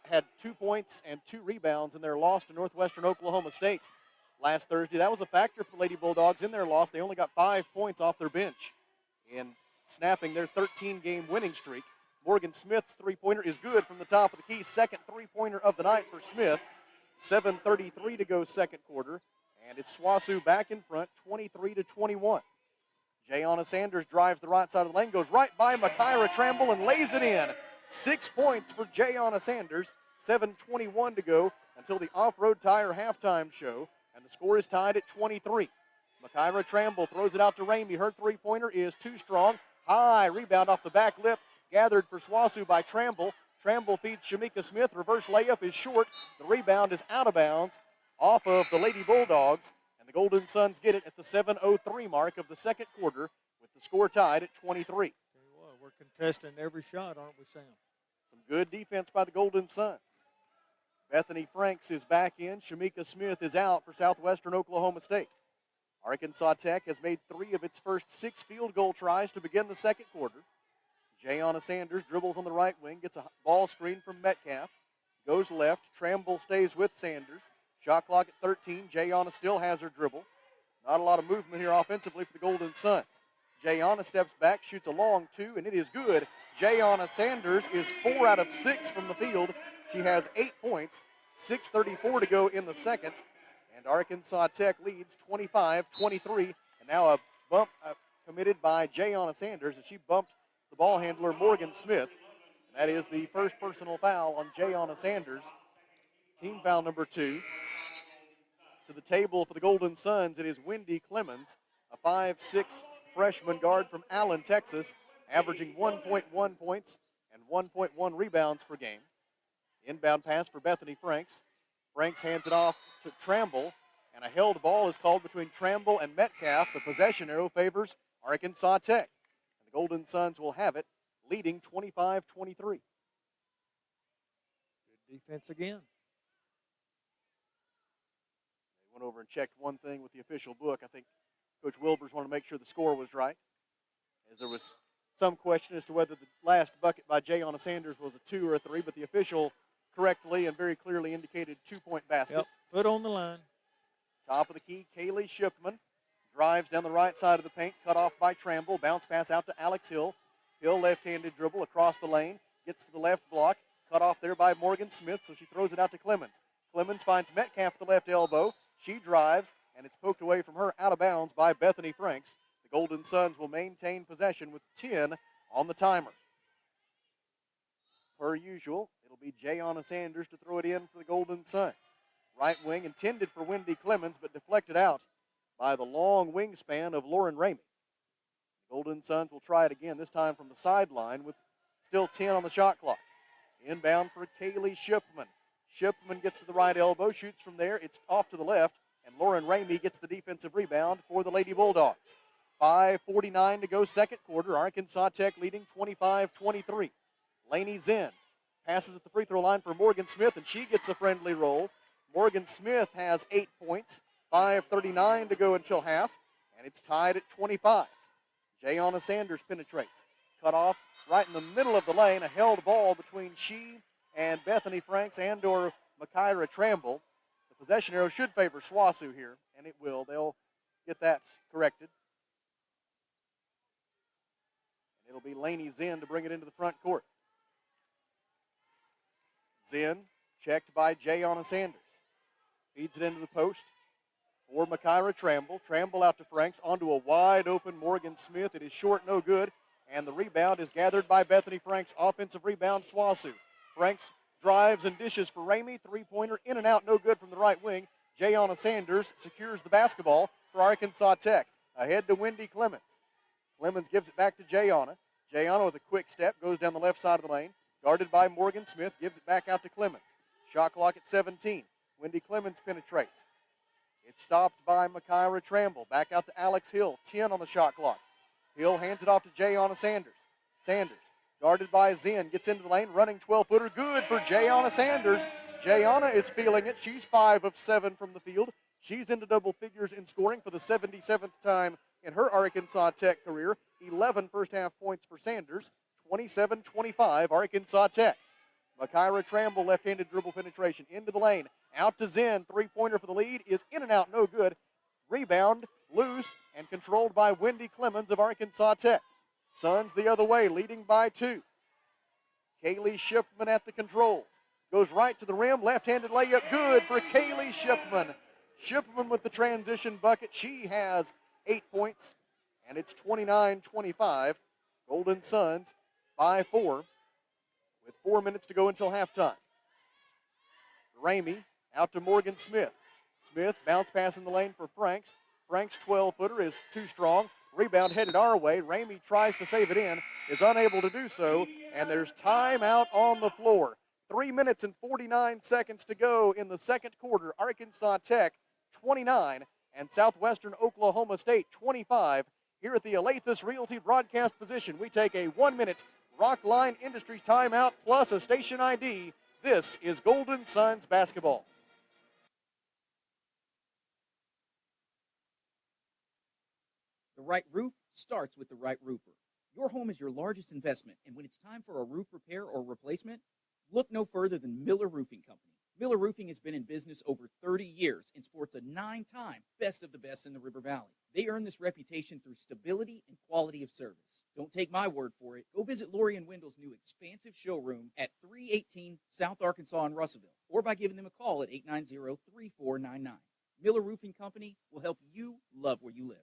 had 2 points and 2 rebounds in their loss to Northwestern Oklahoma State last Thursday. That was a factor for the Lady Bulldogs in their loss. They only got 5 points off their bench in snapping their 13-game winning streak. Morgan Smith's three-pointer is good from the top of the key. Second three-pointer of the night for Smith. 7:33 to go second quarter. And it's SWOSU back in front, 23-21. Jayana Sanders drives the right side of the lane, goes right by Makaira Tramble and lays it in. 6 points for Jayana Sanders. 7:21 to go until the Off-Road Tire halftime show. And the score is tied at 23. Makaira Tramble throws it out to Ramey. Her three-pointer is too strong. High rebound off the back lip. Gathered for SWOSU by Tramble. Tramble feeds Shamika Smith. Reverse layup is short. The rebound is out of bounds off of the Lady Bulldogs. And the Golden Suns get it at the 7:03 mark of the second quarter with the score tied at 23. Tell you what, we're contesting every shot, aren't we, Sam? Some good defense by the Golden Suns. Bethany Franks is back in. Shamika Smith is out for Southwestern Oklahoma State. Arkansas Tech has made 3 of its first 6 field goal tries to begin the second quarter. Jayana Sanders dribbles on the right wing, gets a ball screen from Metcalf, goes left. Tramble stays with Sanders. Shot clock at 13. Jayana still has her dribble. Not a lot of movement here offensively for the Golden Suns. Jayana steps back, shoots a long 2, and it is good. Jayana Sanders is 4 out of 6 from the field. She has 8 points. 6:34 to go in the second. And Arkansas Tech leads 25-23. And now a bump committed by Jayana Sanders as she bumped the ball handler Morgan Smith. And that is the first personal foul on Jayana Sanders. Team foul number 2. To the table for the Golden Suns, it is Wendy Clemens, a 5'6" freshman guard from Allen, Texas, averaging 1.1 points and 1.1 rebounds per game. Inbound pass for Bethany Franks. Franks hands it off to Tramble, and a held ball is called between Tramble and Metcalf. The possession arrow favors Arkansas Tech. And the Golden Suns will have it, leading 25-23. Good defense again. They went over and checked one thing with the official book. I think Coach Wilbers wanted to make sure the score was right, as there was some question as to whether the last bucket by Jayana Sanders was a 2 or a 3, but the official correctly and very clearly indicated 2-point basket. Yep, foot on the line. Top of the key, Kaylee Shipman drives down the right side of the paint, cut off by Tramble. Bounce pass out to Alex Hill. Hill left-handed dribble across the lane, gets to the left block, cut off there by Morgan Smith, so she throws it out to Clemens. Clemens finds Metcalf at the left elbow. She drives, and it's poked away from her out of bounds by Bethany Franks. The Golden Suns will maintain possession with 10 on the timer. Per usual, it'll be Jayana Sanders to throw it in for the Golden Suns. Right wing intended for Wendy Clemens, but deflected out by the long wingspan of Lauren Ramey. The Golden Suns will try it again, this time from the sideline with still 10 on the shot clock. Inbound for Kaylee Shipman. Shipman gets to the right elbow, shoots from there. It's off to the left, and Lauren Ramey gets the defensive rebound for the Lady Bulldogs. 5:49 to go second quarter. Arkansas Tech leading 25-23. Laney Zinn passes at the free throw line for Morgan Smith, and she gets a friendly roll. Morgan Smith has 8 points. 5:39 to go until half, and it's tied at 25. Jayana Sanders penetrates. Cut off right in the middle of the lane. A held ball between she and Bethany Franks and or Makaira Tramble. The possession arrow should favor SWOSU here, and it will. They'll get that corrected. And it'll be Laney Zinn to bring it into the front court. Zinn checked by Jayana Sanders. Feeds it into the post for Makaira Tramble. Tramble out to Franks onto a wide open Morgan Smith. It is short, no good. And the rebound is gathered by Bethany Franks. Offensive rebound, SWOSU. Franks drives and dishes for Ramey. Three-pointer in and out, no good from the right wing. Jayana Sanders secures the basketball for Arkansas Tech. Ahead to Wendy Clemens. Clemens gives it back to Jayana. Jayana with a quick step goes down the left side of the lane. Guarded by Morgan Smith, gives it back out to Clemens. Shot clock at 17. Wendy Clemens penetrates. It's stopped by Makaira Tramble. Back out to Alex Hill, 10 on the shot clock. Hill hands it off to Jayana Sanders. Sanders, guarded by Zinn, gets into the lane, running 12-footer. Good for Jayana Sanders. Jayana is feeling it. She's 5 of 7 from the field. She's into double figures in scoring for the 77th time in her Arkansas Tech career. 11 first-half points for Sanders, 27-25 Arkansas Tech. Makira Tramble, left-handed dribble penetration into the lane. Out to Zen, three-pointer for the lead is in and out, no good. Rebound, loose, and controlled by Wendy Clemens of Arkansas Tech. Suns the other way, leading by 2. Kaylee Shipman at the controls. Goes right to the rim, left-handed layup, good for Kaylee Shipman. Shipman with the transition bucket. She has 8 points, and it's 29-25. Golden Suns by 4 with 4 minutes to go until halftime. Ramey out to Morgan Smith. Smith bounce pass in the lane for Franks. Franks' 12-footer is too strong. Rebound headed our way. Ramey tries to save it in, is unable to do so, and there's timeout on the floor. 3 minutes and 49 seconds to go in the second quarter. Arkansas Tech 29 and Southwestern Oklahoma State 25. Here at the Alathus Realty broadcast position, we take a 1-minute Rockline Industries timeout plus a station ID. This is Golden Suns basketball. The right roof starts with the right roofer. Your home is your largest investment, and when it's time for a roof repair or replacement, look no further than Miller Roofing Company. Miller Roofing has been in business over 30 years and sports a 9-time Best of the Best in the River Valley. They earn this reputation through stability and quality of service. Don't take my word for it. Go visit Lori and Wendell's new expansive showroom at 318 South Arkansas in Russellville, or by giving them a call at 890-3499. Miller Roofing Company will help you love where you live.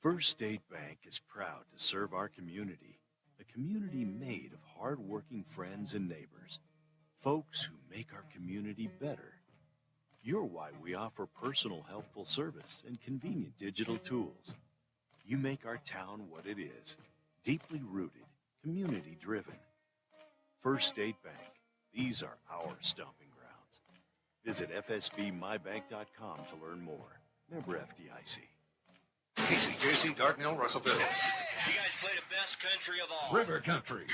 First State Bank is proud to serve our community, a community made of hard-working friends and neighbors, folks who make our community better. You're why we offer personal, helpful service and convenient digital tools. You make our town what it is, deeply rooted, community-driven. First State Bank, these are our stomping grounds. Visit fsbmybank.com to learn more. Member FDIC. KCJC, Dartnell, Russellville. You guys play the best country of all. River Country.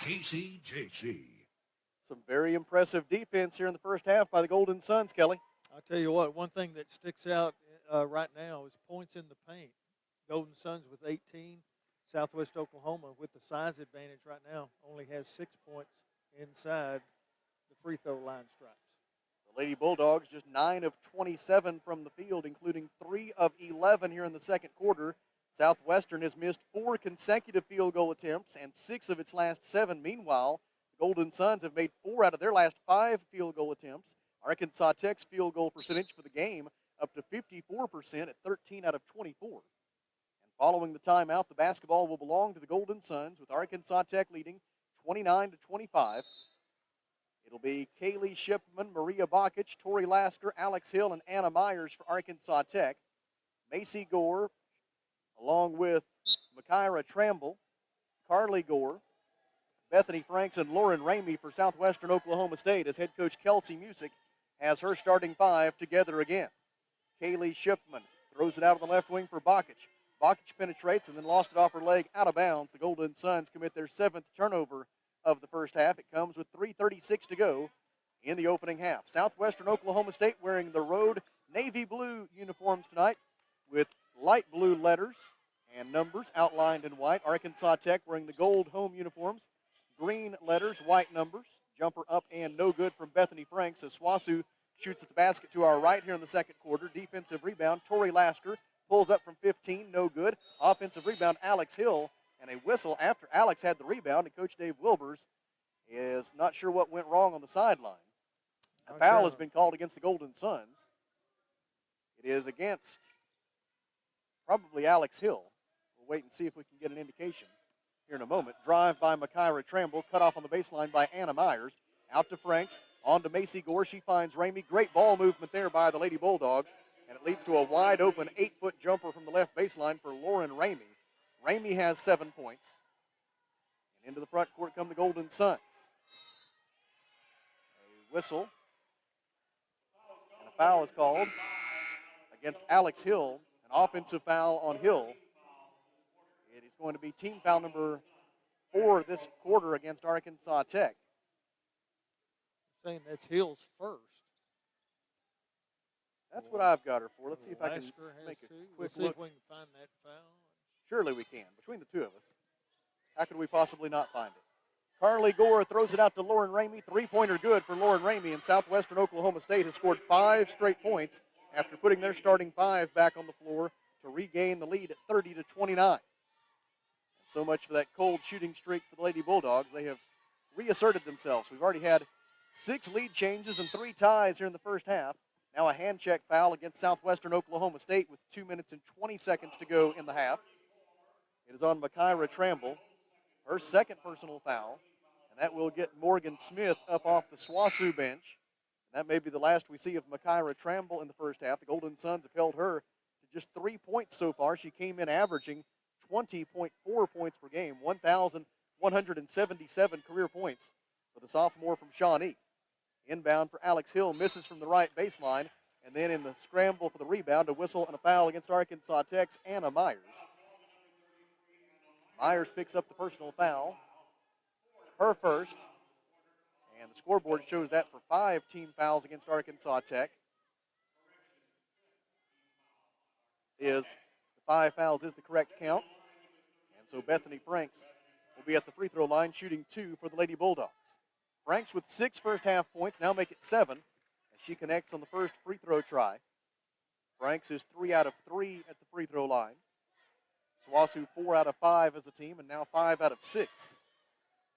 KCJC. Some very impressive defense here in the first half by the Golden Suns, Kelly. I'll tell you what, one thing that sticks out right now is points in the paint. Golden Suns with 18. Southwest Oklahoma with the size advantage right now only has 6 points inside the free throw line stripes. The Lady Bulldogs just 9 of 27 from the field, including 3 of 11 here in the second quarter. Southwestern has missed 4 consecutive field goal attempts and 6 of its last 7. Meanwhile, the Golden Suns have made 4 out of their last 5 field goal attempts. Arkansas Tech's field goal percentage for the game up to 54% at 13 out of 24. And following the timeout, the basketball will belong to the Golden Suns, with Arkansas Tech leading 29-25. It'll be Kaylee Shipman, Maria Bachach, Tori Lasker, Alex Hill, and Anna Myers for Arkansas Tech. Macy Gore, along with Makira Tramble, Carly Gore, Bethany Franks, and Lauren Ramey for Southwestern Oklahoma State, as head coach Kelsey Musick has her starting 5 together again. Kaylee Shipman throws it out on the left wing for Bachach. Bachach penetrates and then lost it off her leg out of bounds. The Golden Suns commit their 7th turnover of the first half. It comes with 3:36 to go in the opening half. Southwestern Oklahoma State wearing the road navy blue uniforms tonight with light blue letters and numbers outlined in white. Arkansas Tech wearing the gold home uniforms, green letters, white numbers. Jumper up and no good from Bethany Franks as Swasu shoots at the basket to our right here in the second quarter. Defensive rebound, Tori Lasker pulls up from 15, no good. Offensive rebound, Alex Hill, and a whistle after Alex had the rebound, and Coach Dave Wilbers is not sure what went wrong on the sideline. A foul has been called against the Golden Suns. It is against probably Alex Hill. We'll wait and see if we can get an indication here in a moment. Drive by Makira Tramble, cut off on the baseline by Anna Myers. Out to Franks, on to Macy Gore. She finds Ramey. Great ball movement there by the Lady Bulldogs, and it leads to a wide open 8-foot jumper from the left baseline for Lauren Ramey. Ramey has 7 points. And into the front court come the Golden Suns. A whistle. And a foul is called against Alex Hill. An offensive foul on Hill. It is going to be team foul number 4 this quarter against Arkansas Tech. Saying that's Hill's first. That's what I've got her for. Let's see if I can Lasker has make a 2. quick We'll see look. if we can find that foul. Surely we can, between the two of us. How could we possibly not find it? Carly Gore throws it out to Lauren Ramey. Three-pointer good for Lauren Ramey, and Southwestern Oklahoma State has scored 5 straight points after putting their starting 5 back on the floor to regain the lead at 30-29. So much for that cold shooting streak for the Lady Bulldogs. They have reasserted themselves. We've already had 6 lead changes and 3 ties here in the first half. Now a hand check foul against Southwestern Oklahoma State with 2 minutes and 20 seconds to go in the half. It is on Makaira Tramble, her second personal foul, and that will get Morgan Smith up off the SWASU bench. And that may be the last we see of Makaira Tramble in the first half. The Golden Suns have held her to just 3 points so far. She came in averaging 20.4 points per game, 1,177 career points for the sophomore from Shawnee. Inbound for Alex Hill, misses from the right baseline, and then in the scramble for the rebound, a whistle and a foul against Arkansas Tech's Anna Myers. Myers picks up the personal foul, her first, and the scoreboard shows that for 5 team fouls against Arkansas Tech. The 5 fouls is the correct count, and so Bethany Franks will be at the free throw line shooting 2 for the Lady Bulldogs. Franks with 6 first half points, now make it 7 as she connects on the first free throw try. Franks is 3 out of 3 at the free throw line. SWASU 4 out of 5 as a team, and now 5 out of 6.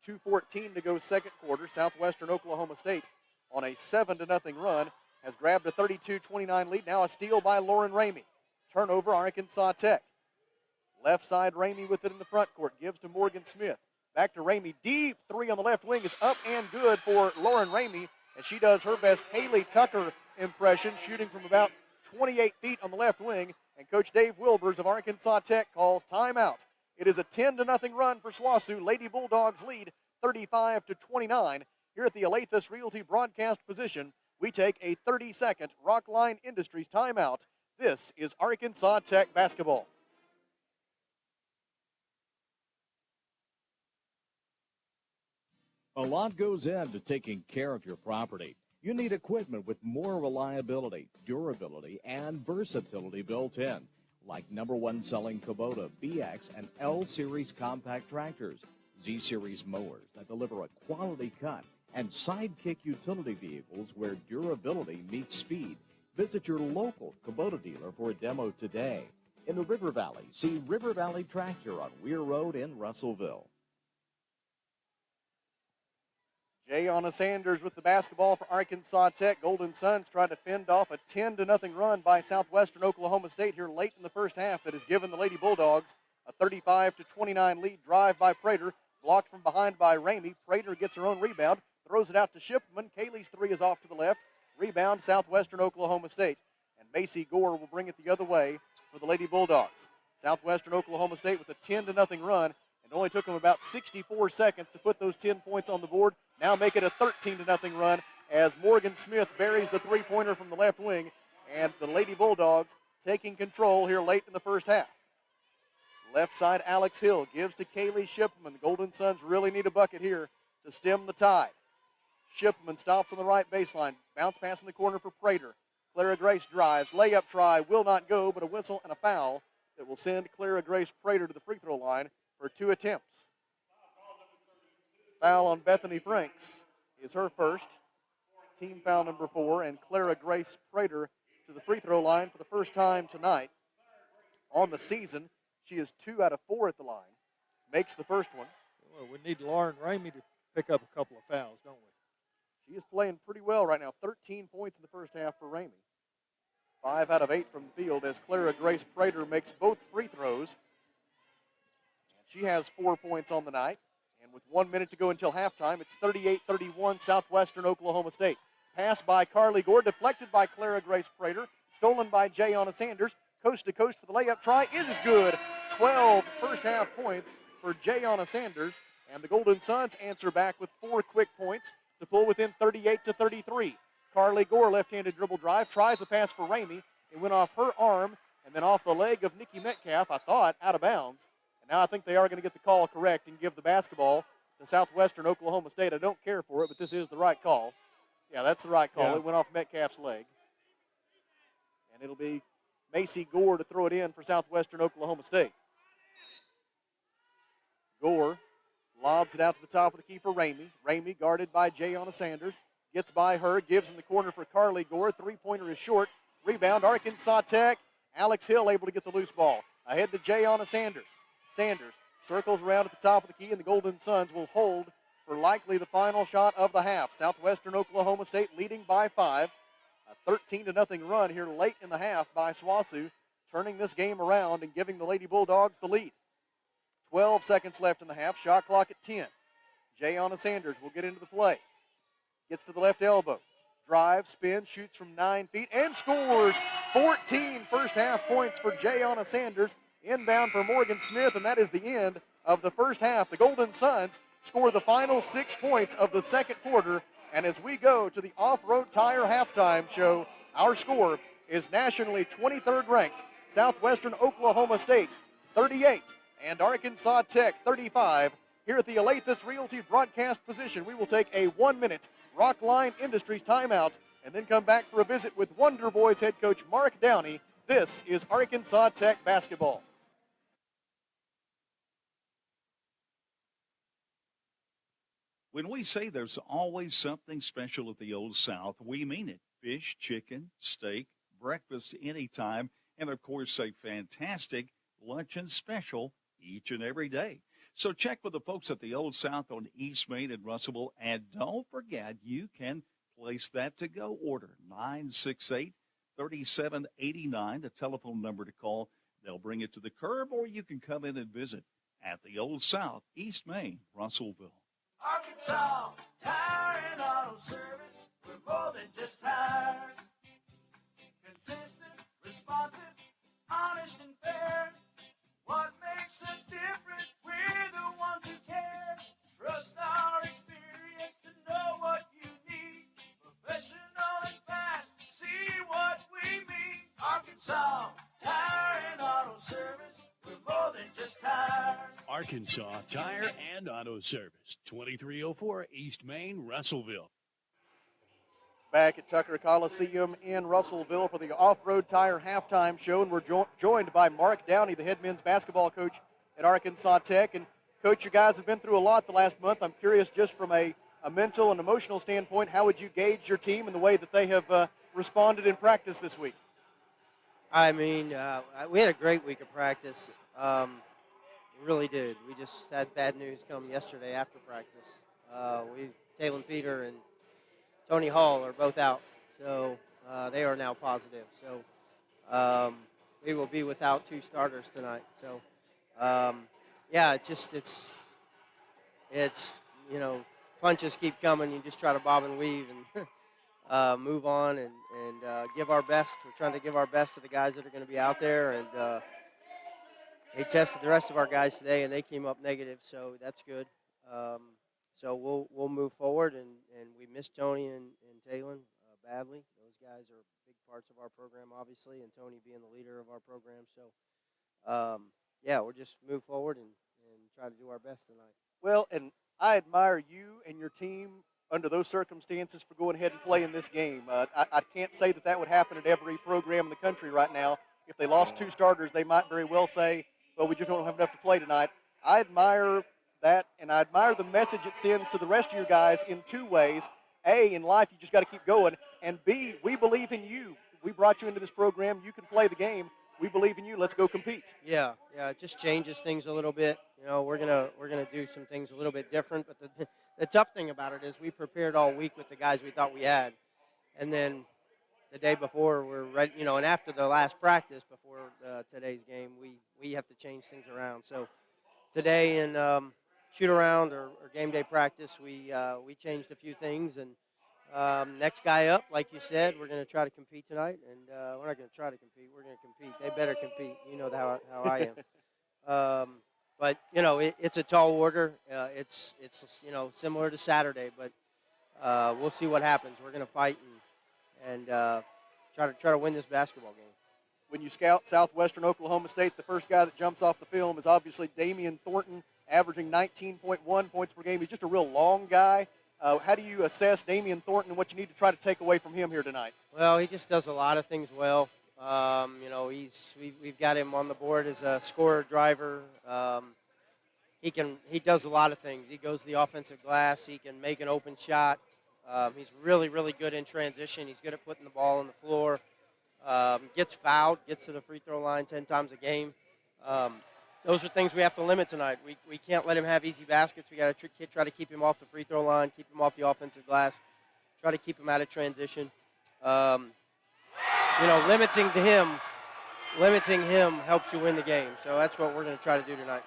2:14 to go second quarter. Southwestern Oklahoma State on a 7-0 run has grabbed a 32-29 lead. Now a steal by Lauren Ramey. Turnover Arkansas Tech. Left side Ramey with it in the front court. Gives to Morgan Smith. Back to Ramey. Deep 3 on the left wing is up and good for Lauren Ramey as she does her best Haley Tucker impression, shooting from about 28 feet on the left wing. And Coach Dave Wilbers of Arkansas Tech calls timeout. It is a 10-0 run for SWASU. Lady Bulldogs lead 35-29. Here at the Alathus Realty broadcast position, we take a 30-second Rockline Industries timeout. This is Arkansas Tech basketball. A lot goes into taking care of your property. You need equipment with more reliability, durability, and versatility built in, like #1 selling Kubota BX and L Series compact tractors, Z Series mowers that deliver a quality cut, and Sidekick utility vehicles where durability meets speed. Visit your local Kubota dealer for a demo today. In the River Valley, see River Valley Tractor on Weir Road in Russellville. Jayana Sanders with the basketball for Arkansas Tech. Golden Suns trying to fend off a 10-0 run by Southwestern Oklahoma State here late in the first half that has given the Lady Bulldogs a 35-29 lead. Drive by Prater, blocked from behind by Ramey. Prater gets her own rebound, throws it out to Shipman. Kaylee's 3 is off to the left. Rebound Southwestern Oklahoma State. And Macy Gore will bring it the other way for the Lady Bulldogs. Southwestern Oklahoma State with a 10-0 run. It only took them about 64 seconds to put those 10 points on the board. Now make it a 13-0 run as Morgan Smith buries the three-pointer from the left wing, and the Lady Bulldogs taking control here late in the first half. Left side, Alex Hill gives to Kaylee Shipman. The Golden Suns really need a bucket here to stem the tide. Shipman stops on the right baseline. Bounce pass in the corner for Prater. Clara Grace drives. Layup try will not go, but a whistle and a foul that will send Clara Grace Prater to the free throw line for 2 attempts. Foul on Bethany Franks is her first. Team foul number 4, and Clara Grace Prater to the free throw line for the first time tonight. On the season, she is 2 out of 4 at the line. Makes the first one. Well, we need Lauren Ramey to pick up a couple of fouls, don't we? She is playing pretty well right now. 13 points in the first half for Ramey. 5 out of 8 from the field as Clara Grace Prater makes both free throws. She has 4 points on the night. And with 1 minute to go until halftime, it's 38-31 Southwestern Oklahoma State. Pass by Carly Gore, deflected by Clara Grace Prater, stolen by Jayana Sanders. Coast to coast for the layup try. It is good. 12 first half points for Jayana Sanders. And the Golden Suns answer back with 4 quick points to pull within 38-33. Carly Gore, left-handed dribble drive, tries a pass for Ramey. It went off her arm and then off the leg of Nikki Metcalf, I thought, out of bounds. And now I think they are going to get the call correct and give the basketball to Southwestern Oklahoma State. I don't care for it, but this is the right call. Yeah, that's the right call. Yeah. It went off Metcalf's leg. and it'll be Macy Gore to throw it in for Southwestern Oklahoma State. Gore lobs it out to the top of the key for Ramey. Ramey guarded by Jayana Sanders. Gets by her, gives in the corner for Carly Gore. Three-pointer is short. Rebound, Arkansas Tech. Alex Hill able to get the loose ball. Ahead to Jayana Sanders. Sanders circles around at the top of the key, and the Golden Suns will hold for likely the final shot of the half. Southwestern Oklahoma State leading by 5. A 13-0 run here late in the half by SWOSU, turning this game around and giving the Lady Bulldogs the lead. 12 seconds left in the half, shot clock at 10. Jayana Sanders will get into the play. Gets to the left elbow. Drives, spins, shoots from 9 feet, and scores 14 first half points for Jayana Sanders. Inbound for Morgan Smith, and that is the end of the first half. The Golden Suns score the final 6 points of the second quarter, and as we go to the Off-Road Tire halftime show, our score is nationally 23rd ranked Southwestern Oklahoma State 38 and Arkansas Tech 35. Here at the Alathus Realty broadcast position, we will take a 1-minute Rockline Industries timeout and then come back for a visit with Wonder Boys head coach Mark Downey. This is Arkansas Tech basketball. When we say there's always something special at the Old South, we mean it. Fish, chicken, steak, breakfast anytime, and of course a fantastic luncheon special each and every day. So check with the folks at the Old South on East Main in Russellville, and don't forget you can place that to-go order, 968-3789, the telephone number to call. They'll bring it to the curb, or you can come in and visit at the Old South, East Main, Russellville. Arkansas Tire and Auto Service, we're more than just tires. Consistent, responsive, honest and fair. What makes us different? We're the ones who care. Trust our experience to know what you need. Professional and fast, see what we mean. Arkansas Tire and Auto Service, we're more than just tires. Arkansas Tire and Auto Service, 2304 East Main, Russellville. Back at Tucker Coliseum in Russellville for the Off-Road Tire halftime show, and we're joined by Mark Downey, the head men's basketball coach at Arkansas Tech. And Coach, you guys have been through a lot the last month. I'm curious, just from a mental and emotional standpoint, how would you gauge your team and the way that they have responded in practice this week? I mean, we had a great week of practice. We really did. We just had bad news come yesterday after practice. Taylor Peter and Tony Hall are both out, so they are now positive. So we will be without 2 starters tonight. So yeah, it's you know, punches keep coming. You just try to bob and weave and move on and give our best. We're trying to give our best to the guys that are going to be out there, and they tested the rest of our guys today, and they came up negative, so that's good. So we'll move forward, and we miss Tony and Taylor badly. Those guys are big parts of our program, obviously, and Tony being the leader of our program. So, yeah, we'll just move forward and try to do our best tonight. Well, and I admire you and your team under those circumstances for going ahead and playing this game. I can't say that would happen at every program in the country right now. If they lost 2 starters, they might very well say, well, we just don't have enough to play tonight. I admire that, and I admire the message it sends to the rest of you guys in 2 ways. A, in life, you just got to keep going. And B, we believe in you. We brought you into this program. You can play the game. We believe in you. Let's go compete. Yeah, it just changes things a little bit. You know, we're gonna do some things a little bit different. But the tough thing about it is we prepared all week with the guys we thought we had, and then the day before we're ready. You know, and after the last practice before today's game, we have to change things around. So today in shoot around or game day practice, we changed a few things, and next guy up, like you said, we're going to try to compete tonight, and we're not going to try to compete. We're going to compete. They better compete. You know how I am. But you know, it's a tall order. It's you know, similar to Saturday, but we'll see what happens. We're going to fight and try to win this basketball game. When you scout Southwestern Oklahoma State, the first guy that jumps off the film is obviously Damien Thornton, averaging 19.1 points per game. He's just a real long guy. How do you assess Damien Thornton and what you need to try to take away from him here tonight? Well, he just does a lot of things well. We've got him on the board as a scorer driver. He does a lot of things. He goes to the offensive glass. He can make an open shot. He's really, really good in transition. He's good at putting the ball on the floor. Gets fouled, gets to the free throw line 10 times a game. Those are things we have to limit tonight. We can't let him have easy baskets. We got to try to keep him off the free throw line, keep him off the offensive glass, try to keep him out of transition. Limiting him helps you win the game. So that's what we're going to try to do tonight.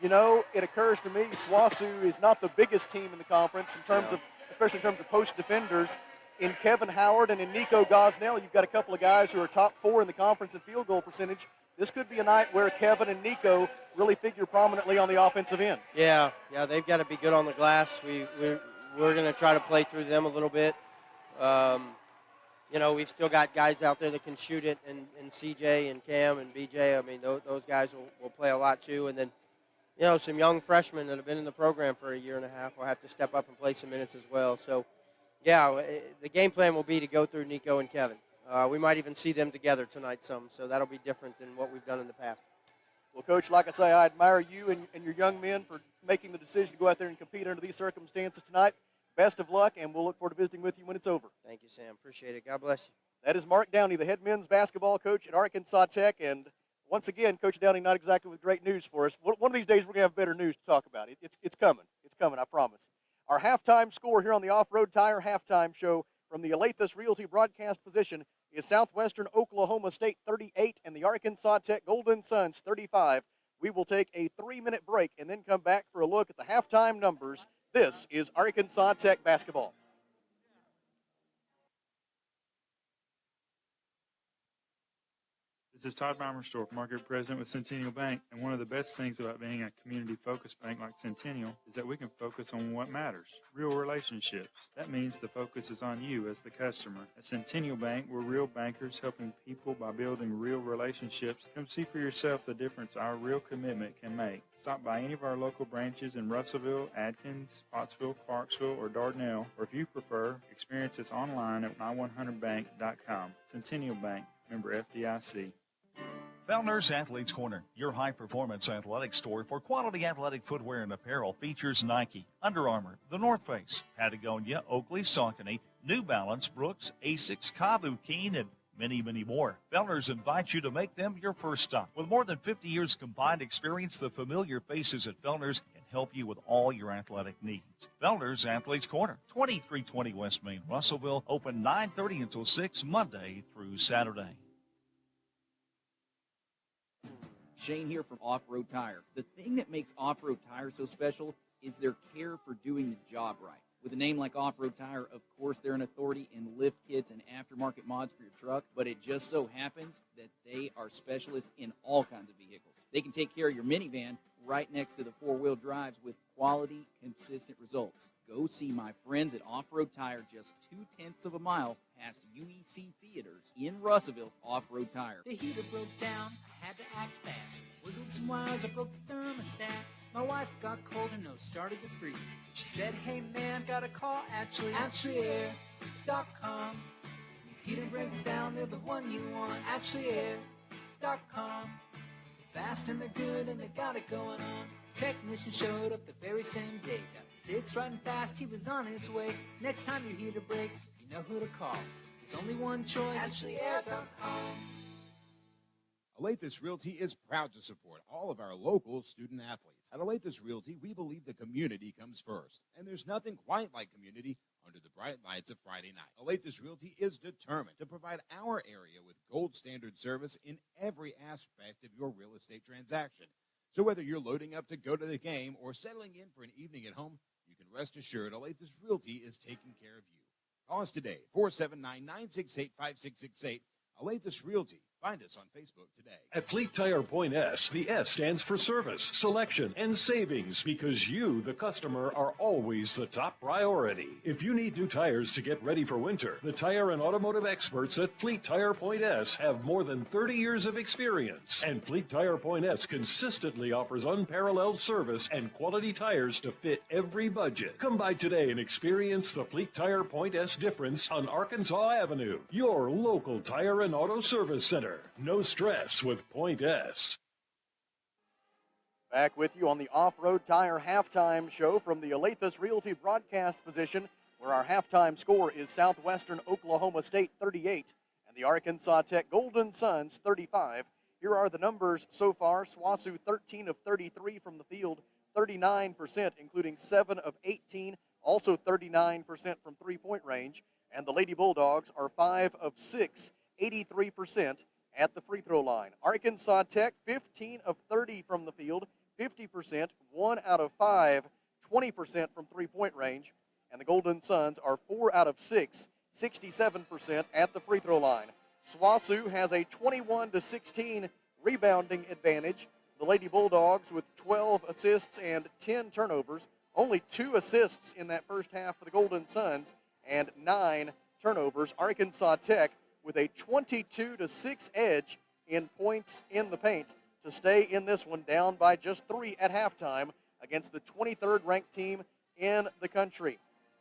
It occurs to me SWASU is not the biggest team in the conference especially in terms of post defenders. In Kevin Howard and in Nico Gosnell, you've got a couple of guys who are top 4 in the conference in field goal percentage. This could be a night where Kevin and Nico really figure prominently on the offensive end. Yeah, they've got to be good on the glass. We're going to try to play through them a little bit. We've still got guys out there that can shoot it, and CJ and Cam and BJ. I mean, those guys will play a lot too. And then, some young freshmen that have been in the program for a year and a half will have to step up and play some minutes as well. So, yeah, the game plan will be to go through Nico and Kevin. We might even see them together tonight so that'll be different than what we've done in the past. Well, Coach, like I say, I admire you and your young men for making the decision to go out there and compete under these circumstances tonight. Best of luck, and we'll look forward to visiting with you when it's over. Thank you, Sam. Appreciate it. God bless you. That is Mark Downey, the head men's basketball coach at Arkansas Tech. And once again, Coach Downey, not exactly with great news for us. One of these days, we're going to have better news to talk about. It's coming. It's coming, I promise. Our halftime score here on the Off-Road Tire Halftime Show from the Alathus Realty broadcast position is Southwestern Oklahoma State 38 and the Arkansas Tech Golden Suns 35. We will take a 3-minute break and then come back for a look at the halftime numbers. This is Arkansas Tech basketball. This is Todd Baumerstorff, Market President with Centennial Bank, and one of the best things about being a community-focused bank like Centennial is that we can focus on what matters, real relationships. That means the focus is on you as the customer. At Centennial Bank, we're real bankers helping people by building real relationships. Come see for yourself the difference our real commitment can make. Stop by any of our local branches in Russellville, Adkins, Pottsville, Clarksville, or Dardanelle, or if you prefer, experience us online at my100bank.com. Centennial Bank, member FDIC. Fellner's Athletes Corner, your high-performance athletic store for quality athletic footwear and apparel, features Nike, Under Armour, The North Face, Patagonia, Oakley, Saucony, New Balance, Brooks, Asics, Kabu, Keen, and many, many more. Fellner's invites you to make them your first stop. With more than 50 years combined experience, the familiar faces at Fellner's can help you with all your athletic needs. Fellner's Athletes Corner, 2320 West Main, Russellville, open 9:30 until 6 Monday through Saturday. Shane here from Off-Road Tire. The thing that makes Off-Road Tire so special is their care for doing the job right. With a name like Off-Road Tire, of course, they're an authority in lift kits and aftermarket mods for your truck, but it just so happens that they are specialists in all kinds of vehicles. They can take care of your minivan right next to the four-wheel drives with quality, consistent results. Go see my friends at Off-Road Tire just 0.2 of a mile past UEC Theaters in Russellville. Off-Road Tire. The heater broke down, I had to act fast. Wiggled some wires, I broke the thermostat. My wife got cold, her nose started to freeze. She said, hey man, gotta call AshleyAir.com. Your heater breaks down, they're the one you want. AshleyAir.com. They're fast and they're good and they got it going on. Technician showed up the very same day. Got it fixed right and fast, he was on his way. Next time your heater breaks, you know who to call. There's only one choice. AshleyAir.com. Alathus Realty is proud to support all of our local student athletes. At Alathus Realty, we believe the community comes first, and there's nothing quite like community under the bright lights of Friday night. Alathus Realty is determined to provide our area with gold standard service in every aspect of your real estate transaction. So whether you're loading up to go to the game or settling in for an evening at home, you can rest assured Alathus Realty is taking care of you. Call us today, 479-968-5668. Alathus Realty, Find us on Facebook today. At Fleet Tire Point S, the S stands for service, selection, and savings because you, the customer, are always the top priority. If you need new tires to get ready for winter, the tire and automotive experts at Fleet Tire Point S have more than 30 years of experience. And Fleet Tire Point S consistently offers unparalleled service and quality tires to fit every budget. Come by today and experience the Fleet Tire Point S difference on Arkansas Avenue, your local tire and auto service center. No stress with Point S. Back with you on the Off-Road Tire Halftime Show from the Olathe Realty broadcast position, where our halftime score is Southwestern Oklahoma State 38 and the Arkansas Tech Golden Suns 35. Here are the numbers so far. SWOSU 13 of 33 from the field, 39%, including 7 of 18, also 39% from three-point range. And the Lady Bulldogs are 5 of 6, 83% at the free throw line. Arkansas Tech, 15 of 30 from the field, 50%, 1 out of 5, 20% from three-point range. And the Golden Suns are 4 out of 6, 67% at the free throw line. SWOSU has a 21-16 rebounding advantage. The Lady Bulldogs with 12 assists and 10 turnovers. Only 2 assists in that first half for the Golden Suns and 9 turnovers. Arkansas Tech with a 22-6 edge in points in the paint to stay in this one, down by just 3 at halftime against the 23rd ranked team in the country.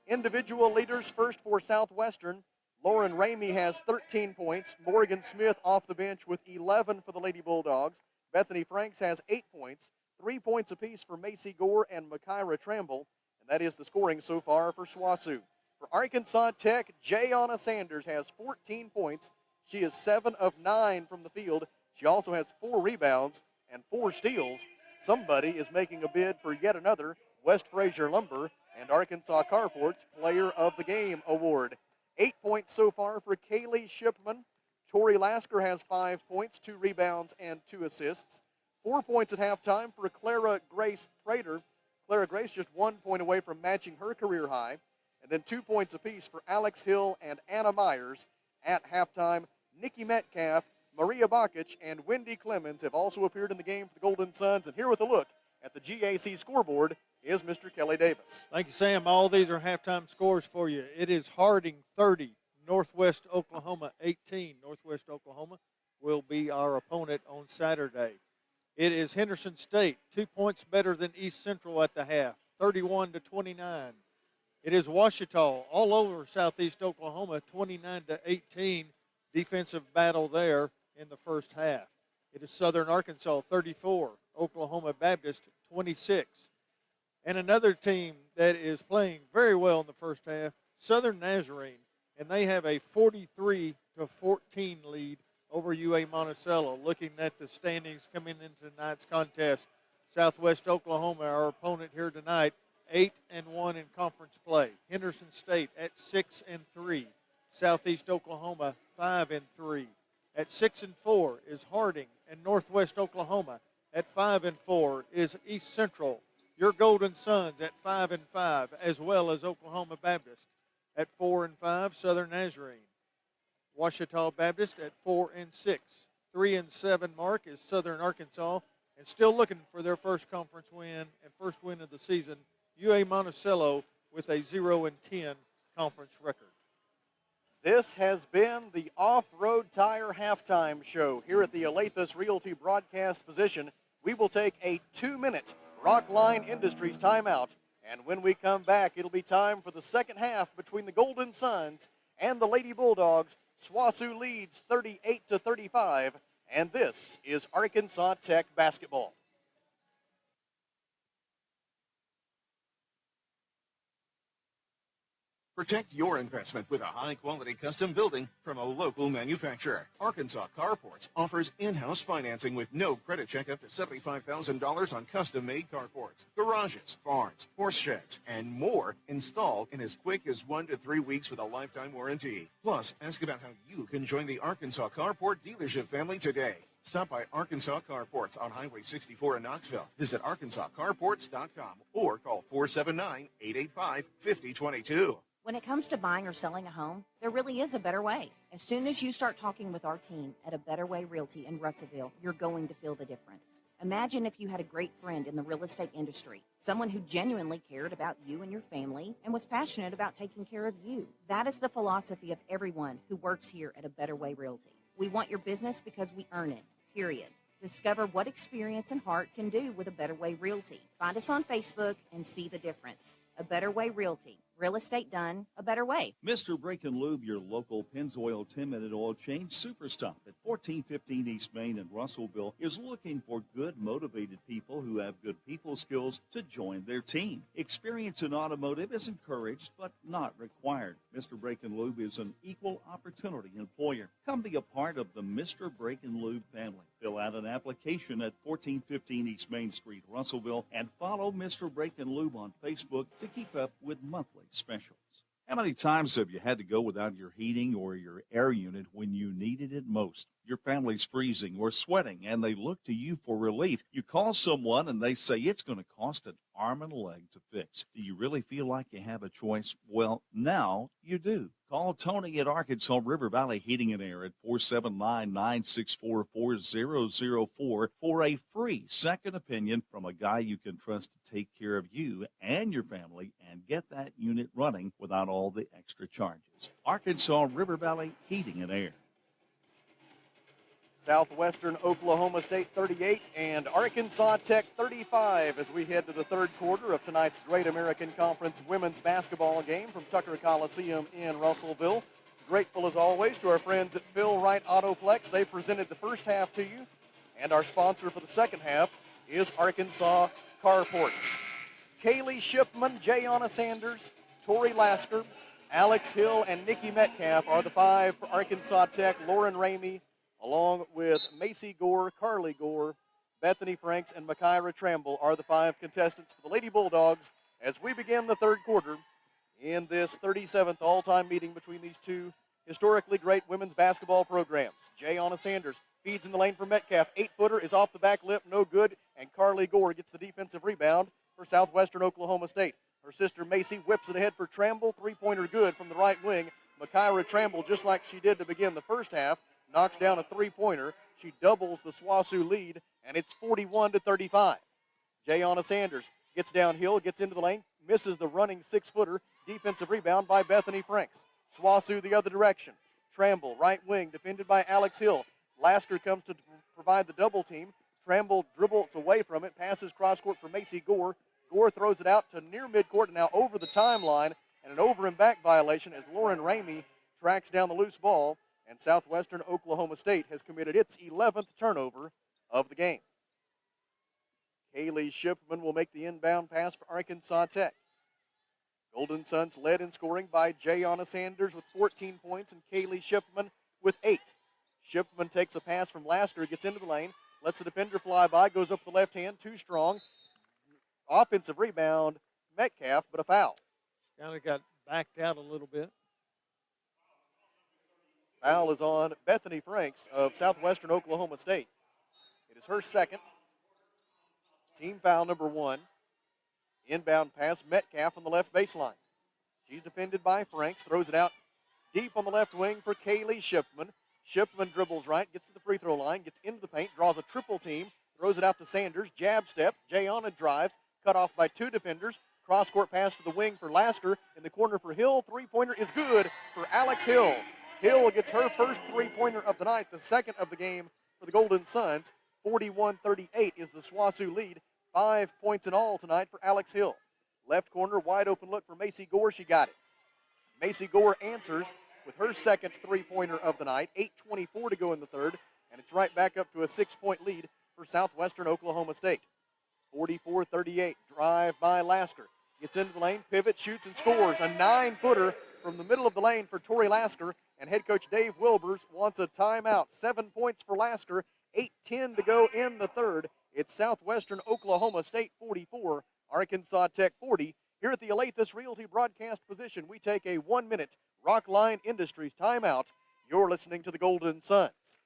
Individual leaders first for Southwestern. Lauren Ramey has 13 points. Morgan Smith off the bench with 11 for the Lady Bulldogs. Bethany Franks has 8 points, 3 points apiece for Macy Gore and Makira Tramble, and that is the scoring so far for SWOSU. For Arkansas Tech, Jayana Sanders has 14 points. She is 7 of 9 from the field. She also has 4 rebounds and 4 steals. Somebody is making a bid for yet another West Fraser Lumber and Arkansas Carport's Player of the Game award. 8 points so far for Kaylee Shipman. Tori Lasker has 5 points, 2 rebounds, and 2 assists. 4 points at halftime for Clara Grace Prater. Clara Grace just 1 point away from matching her career high. And then 2 points apiece for Alex Hill and Anna Myers at halftime. Nikki Metcalf, Maria Bachach, and Wendy Clemens have also appeared in the game for the Golden Suns. And here with a look at the GAC scoreboard is Mr. Kelly Davis. Thank you, Sam. All these are halftime scores for you. It is Harding 30, Northwest Oklahoma 18. Northwest Oklahoma will be our opponent on Saturday. It is Henderson State, 2 points better than East Central at the half, 31-29. It is Ouachita all over Southeast Oklahoma, 29-18. Defensive battle there in the first half. It is Southern Arkansas 34, Oklahoma Baptist 26. And another team that is playing very well in the first half, Southern Nazarene, and they have a 43-14 lead over UA Monticello. Looking at the standings coming into tonight's contest, Southwest Oklahoma, our opponent here tonight, 8-1 in conference play. Henderson State at 6-3. Southeast Oklahoma 5-3. At 6-4 is Harding, and Northwest Oklahoma at 5-4 is East Central. Your Golden Suns at 5-5, as well as Oklahoma Baptist at 4-5. Southern Nazarene, Ouachita Baptist at 4-6. 3-7 mark is Southern Arkansas, and still looking for their first conference win and first win of the season. UA Monticello with a 0-10 conference record. This has been the Off-Road Tire Halftime Show here at the Olathe Realty broadcast position. We will take a 2-minute Rockline Industries timeout, and when we come back, it'll be time for the second half between the Golden Suns and the Lady Bulldogs. SWOSU leads 38-35, and this is Arkansas Tech basketball. Protect your investment with a high-quality custom building from a local manufacturer. Arkansas Carports offers in-house financing with no credit check up to $75,000 on custom-made carports, garages, barns, horse sheds, and more installed in as quick as 1 to 3 weeks with a lifetime warranty. Plus, ask about how you can join the Arkansas Carport dealership family today. Stop by Arkansas Carports on Highway 64 in Knoxville. Visit arkansascarports.com or call 479-885-5022. When it comes to buying or selling a home, there really is a better way. As soon as you start talking with our team at A Better Way Realty in Russellville, you're going to feel the difference. Imagine if you had a great friend in the real estate industry, someone who genuinely cared about you and your family and was passionate about taking care of you. That is the philosophy of everyone who works here at A Better Way Realty. We want your business because we earn it, period. Discover what experience and heart can do with A Better Way Realty. Find us on Facebook and see the difference. A Better Way Realty. Real estate done a better way. Mr. Brake and Lube, your local Pennzoil 10-minute oil change super stop at 1415 East Main in Russellville, is looking for good, motivated people who have good people skills to join their team. Experience in automotive is encouraged but not required. Mr. Brake and Lube is an equal opportunity employer. Come be a part of the Mr. Brake and Lube family. Fill out an application at 1415 East Main Street, Russellville, and follow Mr. Brake and Lube on Facebook to keep up with monthly specials. How many times have you had to go without your heating or your air unit when you needed it most? Your family's freezing or sweating, and they look to you for relief. You call someone, and they say it's going to cost an arm and a leg to fix. Do you really feel like you have a choice? Well, now you do. Call Tony at Arkansas River Valley Heating and Air at 479-964-4004 for a free second opinion from a guy you can trust to take care of you and your family and get that unit running without all the extra charges. Arkansas River Valley Heating and Air. Southwestern Oklahoma State 38 and Arkansas Tech 35 as we head to the third quarter of tonight's Great American Conference women's basketball game from Tucker Coliseum in Russellville. Grateful as always to our friends at Phil Wright Autoplex. They presented the first half to you, and our sponsor for the second half is Arkansas Carports. Kaylee Shipman, Jayana Sanders, Tori Lasker, Alex Hill, and Nikki Metcalf are the five for Arkansas Tech. Lauren Ramey, along with Macy Gore, Carly Gore, Bethany Franks, and Makira Tramble are the five contestants for the Lady Bulldogs as we begin the third quarter in this 37th all-time meeting between these two historically great women's basketball programs. Jayana Sanders feeds in the lane for Metcalf. 8-footer is off the back lip, no good, and Carly Gore gets the defensive rebound for Southwestern Oklahoma State. Her sister Macy whips it ahead for Tramble. Three-pointer good from the right wing. Makira Tramble, just like she did to begin the first half, knocks down a three-pointer. She doubles the SWASU lead, and it's 41-35. Jayana Sanders gets downhill, gets into the lane, misses the running 6-footer. Defensive rebound by Bethany Franks. SWASU the other direction. Tramble, right wing, defended by Alex Hill. Lasker comes to provide the double team. Tramble dribbles away from it, passes cross-court for Macy Gore. Gore throws it out to near midcourt and now over the timeline, and an over and back violation as Lauren Ramey tracks down the loose ball. And Southwestern Oklahoma State has committed its 11th turnover of the game. Kaylee Shipman will make the inbound pass for Arkansas Tech. Golden Suns led in scoring by Jayana Sanders with 14 points and Kaylee Shipman with 8. Shipman takes a pass from Lasker, gets into the lane, lets the defender fly by, goes up the left hand, too strong. Offensive rebound, Metcalf, but a foul. Kind of got backed out a little bit. Foul is on Bethany Franks of Southwestern Oklahoma State. It is her second. Team foul number 1. Inbound pass, Metcalf on the left baseline. She's defended by Franks, throws it out deep on the left wing for Kaylee Shipman. Shipman dribbles right, gets to the free throw line, gets into the paint, draws a triple team, throws it out to Sanders, jab step, Jayana drives, cut off by 2 defenders. Cross-court pass to the wing for Lasker. In the corner for Hill, three-pointer is good for Alex Hill. Hill gets her first three-pointer of the night, the second of the game for the Golden Suns. 41-38 is the SWASU lead. 5 points in all tonight for Alex Hill. Left corner, wide open look for Macy Gore. She got it. Macy Gore answers with her second three-pointer of the night. 8:24 to go in the third, and it's right back up to a 6-point lead for Southwestern Oklahoma State. 44-38, drive by Lasker. Gets into the lane, pivot, shoots, and scores. A 9-footer from the middle of the lane for Tori Lasker. And head coach Dave Wilbers wants a timeout. 7 points for Lasker, 8:10 to go in the third. It's Southwestern Oklahoma State 44, Arkansas Tech 40. Here at the Alathus Realty broadcast position, we take a 1-minute Rockline Industries timeout. You're listening to the Golden Suns.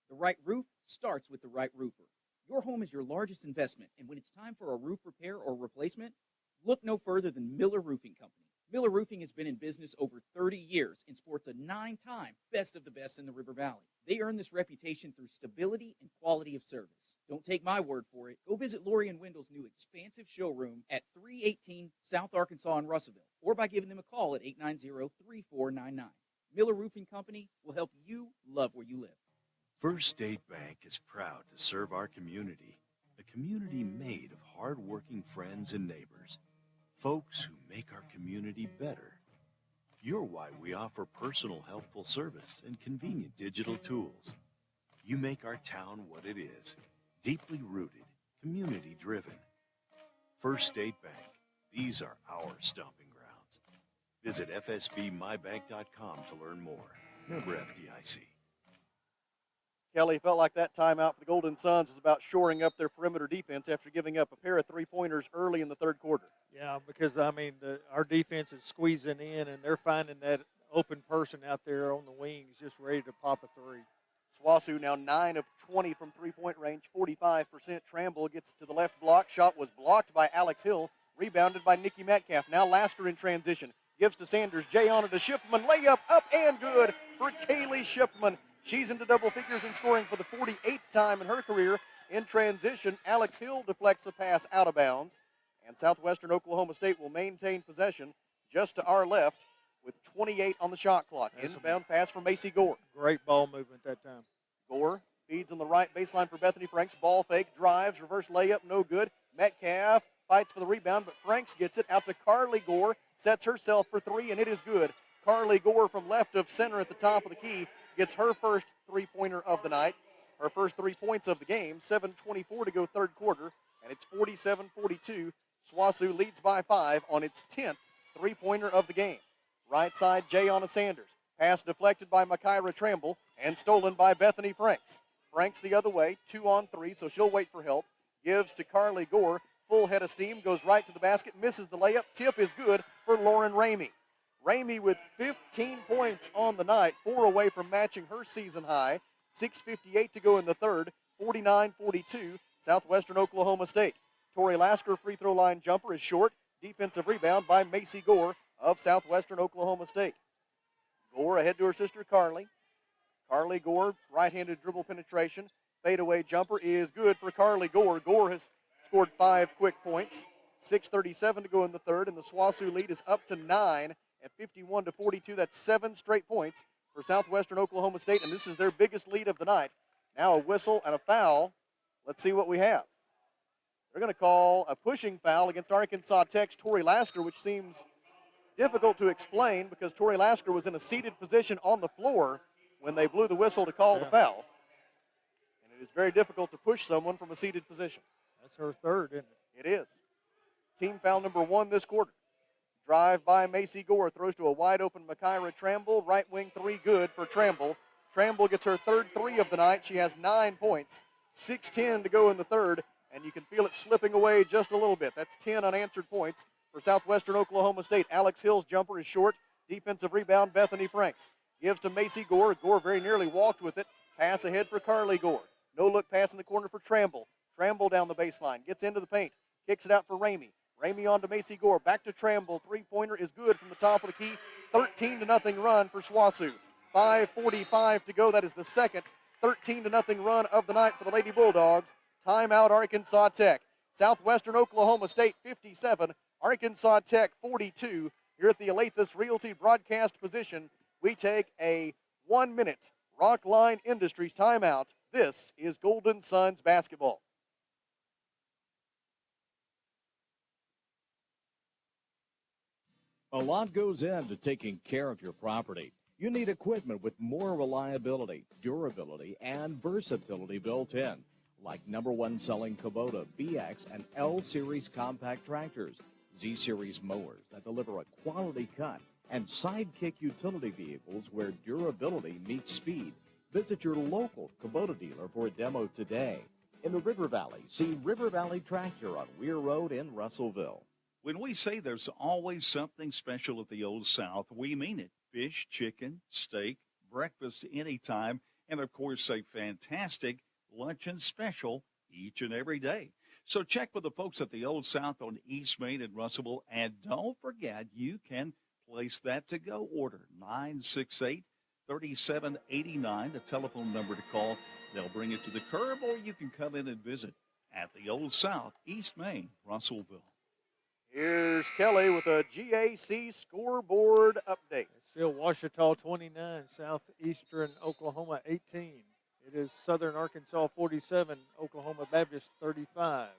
The right roof starts with the right roofer. Your home is your largest investment, and when it's time for a roof repair or replacement, look no further than Miller Roofing Company. Miller Roofing has been in business over 30 years and sports a 9-time Best of the Best in the River Valley. They earn this reputation through stability and quality of service. Don't take my word for it. Go visit Lori and Wendell's new expansive showroom at 318 South Arkansas in Russellville, or by giving them a call at 890-3499. Miller Roofing Company will help you love where you live. First State Bank is proud to serve our community, a community made of hard-working friends and neighbors, folks who make our community better. You're why we offer personal, helpful service and convenient digital tools. You make our town what it is, deeply rooted, community-driven. First State Bank, these are our stomping grounds. Visit fsbmybank.com to learn more. Member FDIC. Kelly, felt like that timeout for the Golden Suns was about shoring up their perimeter defense after giving up a pair of three-pointers early in the third quarter. Yeah, because, I mean, our defense is squeezing in, and they're finding that open person out there on the wings just ready to pop a three. SWOSU now 9 of 20 from three-point range, 45%. Tramble gets to the left block. Shot was blocked by Alex Hill, rebounded by Nikki Metcalf. Now Lasker in transition. Gives to Sanders. Jay on it to Shipman. Layup up and good for Kaylee Shipman. She's into double figures in scoring for the 48th time in her career. In transition, Alex Hill deflects a pass out of bounds. And Southwestern Oklahoma State will maintain possession just to our left with 28 on the shot clock. Inbound pass from Macy Gore. Great ball movement that time. Gore feeds on the right baseline for Bethany Franks. Ball fake, drives, reverse layup, no good. Metcalf fights for the rebound, but Franks gets it out to Carly Gore. Sets herself for three, and it is good. Carly Gore from left of center at the top of the key gets her first three-pointer of the night, her first 3 points of the game. 7:24 to go third quarter, and it's 47-42. SWOSU leads by 5 on its 10th three-pointer of the game. Right side, Jayana Sanders. Pass deflected by Makaira Tramble and stolen by Bethany Franks. Franks the other way, 2 on 3, so she'll wait for help. Gives to Carly Gore. Full head of steam, goes right to the basket, misses the layup. Tip is good for Lauren Ramey. Ramey with 15 points on the night, 4 away from matching her season high. 6:58 to go in the third, 49-42, Southwestern Oklahoma State. Tori Lasker free throw line jumper is short. Defensive rebound by Macy Gore of Southwestern Oklahoma State. Gore ahead to her sister Carly. Carly Gore, right-handed dribble penetration. Fadeaway jumper is good for Carly Gore. Gore has scored 5 quick points. 6:37 to go in the third, and the SWOSU lead is up to 9 at 51-42. That's 7 straight points for Southwestern Oklahoma State, and this is their biggest lead of the night. Now a whistle and a foul. Let's see what we have. They're going to call a pushing foul against Arkansas Tech's Tori Lasker, which seems difficult to explain because Tori Lasker was in a seated position on the floor when they blew the whistle to call the foul. And it is very difficult to push someone from a seated position. That's her third, isn't it? It is. Team foul number 1 this quarter. Drive by Macy Gore, throws to a wide-open Makaira Tramble. Right wing three good for Tramble. Tramble gets her third 3 of the night. She has 9 points. 6:10 to go in the third, and you can feel it slipping away just a little bit. That's 10 unanswered points for Southwestern Oklahoma State. Alex Hill's jumper is short. Defensive rebound, Bethany Franks. Gives to Macy Gore. Gore very nearly walked with it. Pass ahead for Carly Gore. No-look pass in the corner for Tramble. Tramble down the baseline. Gets into the paint. Kicks it out for Ramey. Ramey on to Macy Gore. Back to Tramble. Three-pointer is good from the top of the key. 13-0 run for SWOSU. 5:45 to go. That is the second 13-0 run of the night for the Lady Bulldogs. Timeout Arkansas Tech. Southwestern Oklahoma State 57. Arkansas Tech 42. Here at the Alathus Realty broadcast position, we take a 1-minute Rockline Industries timeout. This is Golden Suns basketball. A lot goes into taking care of your property. You need equipment with more reliability, durability, and versatility built in, like #1 selling Kubota, BX, and L-Series compact tractors, Z-Series mowers that deliver a quality cut, and Sidekick utility vehicles where durability meets speed. Visit your local Kubota dealer for a demo today. In the River Valley, see River Valley Tractor on Weir Road in Russellville. When we say there's always something special at the Old South, we mean it. Fish, chicken, steak, breakfast anytime, and of course a fantastic luncheon special each and every day. So check with the folks at the Old South on East Main in Russellville. And don't forget, you can place that to-go order, 968-3789, the telephone number to call. They'll bring it to the curb, or you can come in and visit at the Old South, East Main, Russellville. Here's Kelly with a GAC scoreboard update. It's still Ouachita 29, Southeastern Oklahoma 18. It is Southern Arkansas 47, Oklahoma Baptist 35.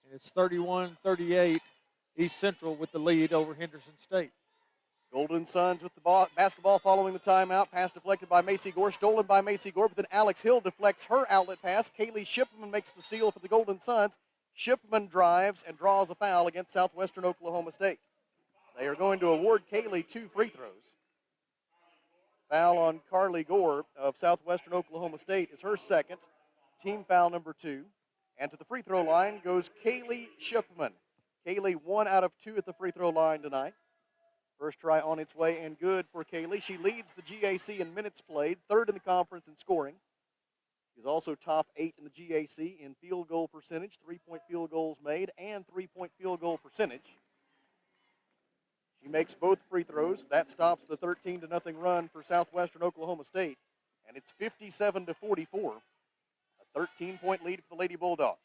And it's 31-38, East Central with the lead over Henderson State. Golden Suns with the basketball following the timeout. Pass deflected by Macy Gore, stolen by Macy Gore, but then Alex Hill deflects her outlet pass. Kaylee Shipman makes the steal for the Golden Suns. Shipman drives and draws a foul against Southwestern Oklahoma State. They are going to award Kaylee 2 free throws. Foul on Carly Gore of Southwestern Oklahoma State is her second, team foul number 2. And to the free throw line goes Kaylee Shipman. Kaylee 1 out of 2 at the free throw line tonight. First try on its way and good for Kaylee. She leads the GAC in minutes played, third in the conference in scoring. She's also top 8 in the GAC in field goal percentage, 3-point field goals made, and 3-point field goal percentage. She makes both free throws. That stops the 13-0 run for Southwestern Oklahoma State, and it's 57-44, a 13-point lead for the Lady Bulldogs.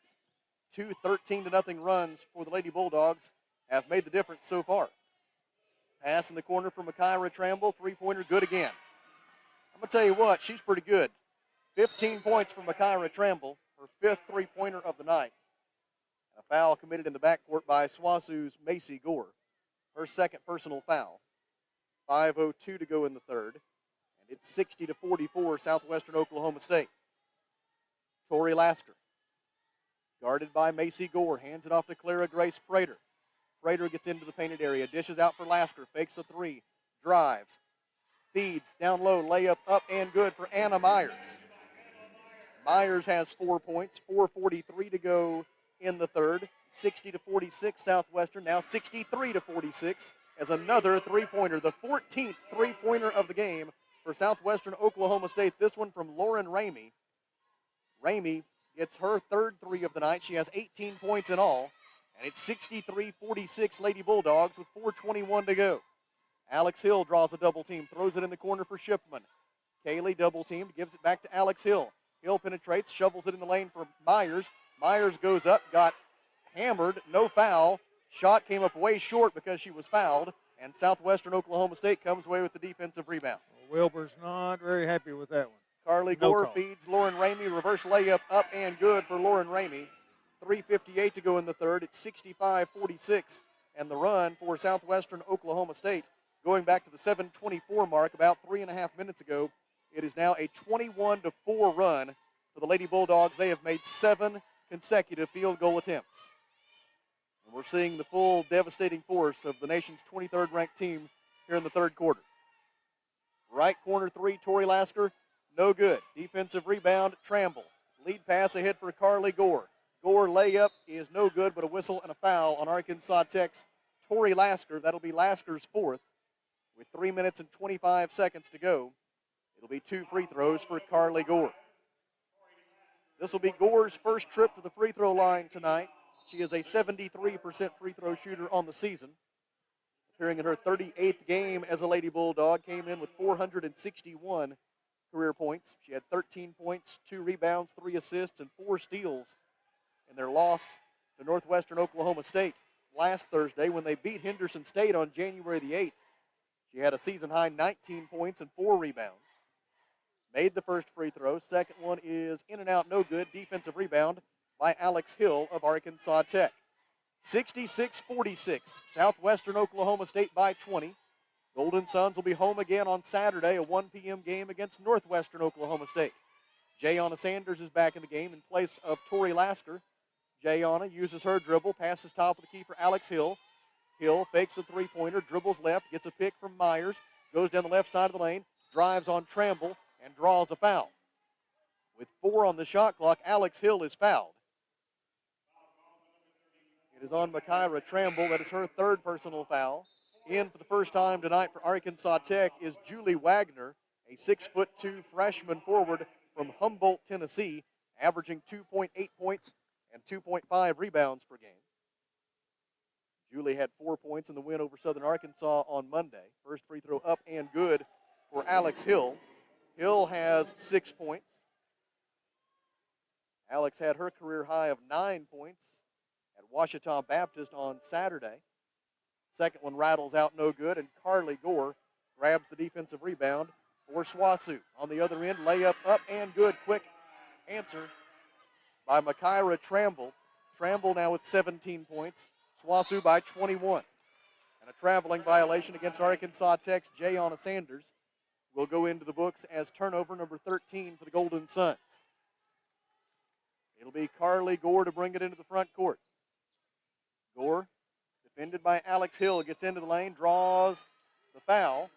2 13-0 runs for the Lady Bulldogs have made the difference so far. Pass in the corner for Makira Tramble, three-pointer, good again. I'm going to tell you what, she's pretty good. 15 points from Makira Tramble, her 5th three-pointer of the night. A foul committed in the backcourt by SWOSU's Macy Gore, her second personal foul. 5:02 to go in the third, and it's 60-44 Southwestern Oklahoma State. Tori Lasker, guarded by Macy Gore, hands it off to Clara Grace Prater. Prater gets into the painted area, dishes out for Lasker, fakes a three, drives, feeds, down low, layup up and good for Anna Myers. Myers has 4 points, 4:43 to go in the third, 60-46 Southwestern, now 63-46 as another three-pointer, the 14th three-pointer of the game for Southwestern Oklahoma State. This one from Lauren Ramey. Ramey gets her third three of the night. She has 18 points in all, and it's 63-46 Lady Bulldogs with 4:21 to go. Alex Hill draws a double team, throws it in the corner for Shipman. Kaylee double teamed, gives it back to Alex Hill. Hill penetrates, shovels it in the lane for Myers. Myers goes up, got hammered, no foul. Shot came up way short because she was fouled, and Southwestern Oklahoma State comes away with the defensive rebound. Wilbur's not very happy with that one. Carly Gore feeds Lauren Ramey, reverse layup up and good for Lauren Ramey. 3:58 to go in the third. It's 65-46, and the run for Southwestern Oklahoma State going back to the 7:24 mark about 3.5 minutes ago. It is now a 21-4 run for the Lady Bulldogs. They have made 7 consecutive field goal attempts. And we're seeing the full devastating force of the nation's 23rd ranked team here in the third quarter. Right corner three, Tori Lasker, no good. Defensive rebound, Tramble. Lead pass ahead for Carly Gore. Gore layup is no good, but a whistle and a foul on Arkansas Tech's Tori Lasker. That'll be Lasker's 4th with 3 minutes and 25 seconds to go. It'll be 2 free throws for Carly Gore. This will be Gore's first trip to the free throw line tonight. She is a 73% free throw shooter on the season. Appearing in her 38th game as a Lady Bulldog, came in with 461 career points. She had 13 points, 2 rebounds, 3 assists, and 4 steals in their loss to Northwestern Oklahoma State last Thursday when they beat Henderson State on January the 8th. She had a season-high 19 points and 4 rebounds. Made the first free throw. Second one is in and out, no good. Defensive rebound by Alex Hill of Arkansas Tech. 66-46, Southwestern Oklahoma State by 20. Golden Suns will be home again on Saturday, a 1 p.m. game against Northwestern Oklahoma State. Jayana Sanders is back in the game in place of Tori Lasker. Jayana uses her dribble, passes top of the key for Alex Hill. Hill fakes a three-pointer, dribbles left, gets a pick from Myers, goes down the left side of the lane, drives on Tramble, and draws a foul. With 4 on the shot clock, Alex Hill is fouled. It is on Makira Tramble. That is her 3rd personal foul. In for the first time tonight for Arkansas Tech is Julie Wagner, a 6'2" freshman forward from Humboldt, Tennessee. averaging 2.8 points and 2.5 rebounds per game. Julie had 4 points in the win over Southern Arkansas on Monday. First free throw up and good for Alex Hill. Hill has 6 points. Alex had her career high of 9 points at Ouachita Baptist on Saturday. Second one rattles out no good, and Carly Gore grabs the defensive rebound for SWASU. On the other end, layup up and good. Quick answer by Makaira Tramble. Tramble now with 17 points. SWASU by 21. And a traveling violation against Arkansas Tech's Jayonna Sanders will go into the books as turnover number 13 for the Golden Suns. It'll be Carly Gore to bring it into the front court. Gore, defended by Alex Hill, gets into the lane, draws the foul.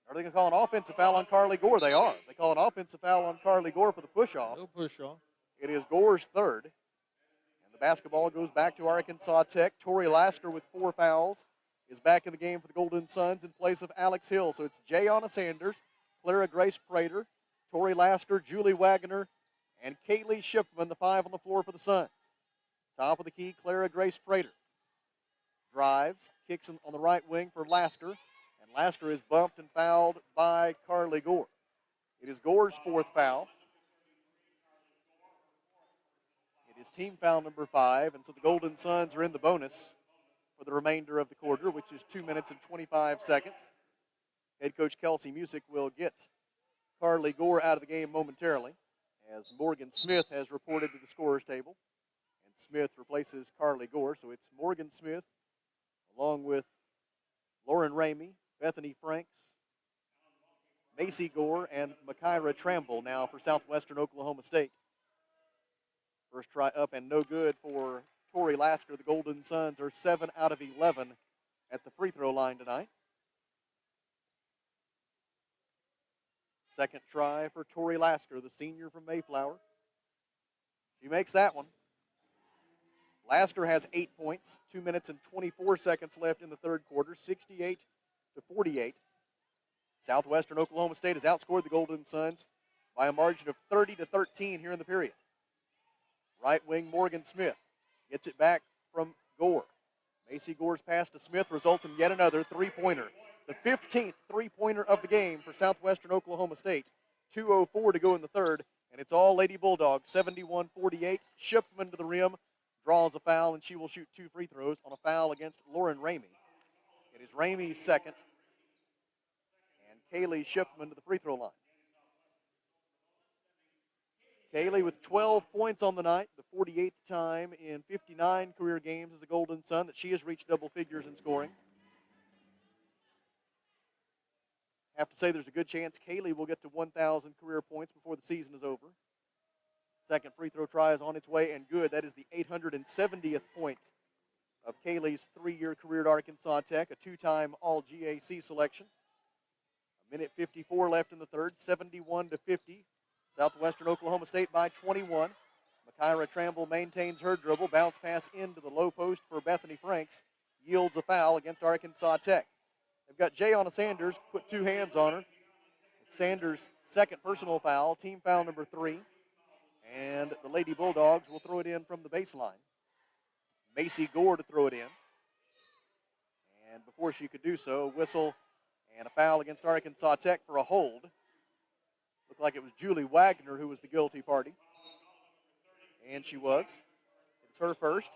Are they going to call an offensive foul on Carly Gore? They are. They call an offensive foul on Carly Gore for the push-off. No push-off. It is Gore's third. And the basketball goes back to Arkansas Tech. Tori Lasker with 4 fouls is back in the game for the Golden Suns in place of Alex Hill. So it's Jayonna Sanders, Clara Grace Prater, Tori Lasker, Julie Wagner, and Kaylee Shipman, the 5 on the floor for the Suns. Top of the key, Clara Grace Prater. Drives, kicks on the right wing for Lasker, and Lasker is bumped and fouled by Carly Gore. It is Gore's 4th foul. It is team foul number 5, and so the Golden Suns are in the bonus for the remainder of the quarter, which is 2 minutes and 25 seconds. Head coach Kelsey Musick will get Carly Gore out of the game momentarily, as Morgan Smith has reported to the scorer's table. And Smith replaces Carly Gore, so it's Morgan Smith along with Lauren Ramey, Bethany Franks, Macy Gore, and Makaira Tramble now for Southwestern Oklahoma State. First try up and no good for Tori Lasker. The Golden Suns are 7 out of 11 at the free throw line tonight. Second try for Tori Lasker, the senior from Mayflower. She makes that one. Lasker has 8 points, 2 minutes and 24 seconds left in the third quarter, 68-48. Southwestern Oklahoma State has outscored the Golden Suns by a margin of 30-13 here in the period. Right wing Morgan Smith gets it back from Gore. Macy Gore's pass to Smith results in yet another three-pointer. The 15th three-pointer of the game for Southwestern Oklahoma State. 2:04 to go in the third, and it's all Lady Bulldogs, 71-48. Shipman to the rim, draws a foul, and she will shoot 2 free throws on a foul against Lauren Ramey. It is Ramey's second, and Kaylee Shipman to the free throw line. Kaylee with 12 points on the night, the 48th time in 59 career games as a Golden Sun that she has reached double figures in scoring. Have to say there's a good chance Kaylee will get to 1,000 career points before the season is over. Second free throw try is on its way and good. That is the 870th point of Kaylee's 3-year career at Arkansas Tech, a 2-time All-GAC selection. A minute 54 left in the third, 71-50. Southwestern Oklahoma State by 21. Makaira Tramble maintains her dribble. Bounce pass into the low post for Bethany Franks. Yields a foul against Arkansas Tech. They've got Jayonna Sanders, put 2 hands on her. It's Sanders' second personal foul, team foul number 3. And the Lady Bulldogs will throw it in from the baseline. Macy Gore to throw it in. And before she could do so, a whistle and a foul against Arkansas Tech for a hold. Looked like it was Julie Wagner who was the guilty party. And she was. It's her first.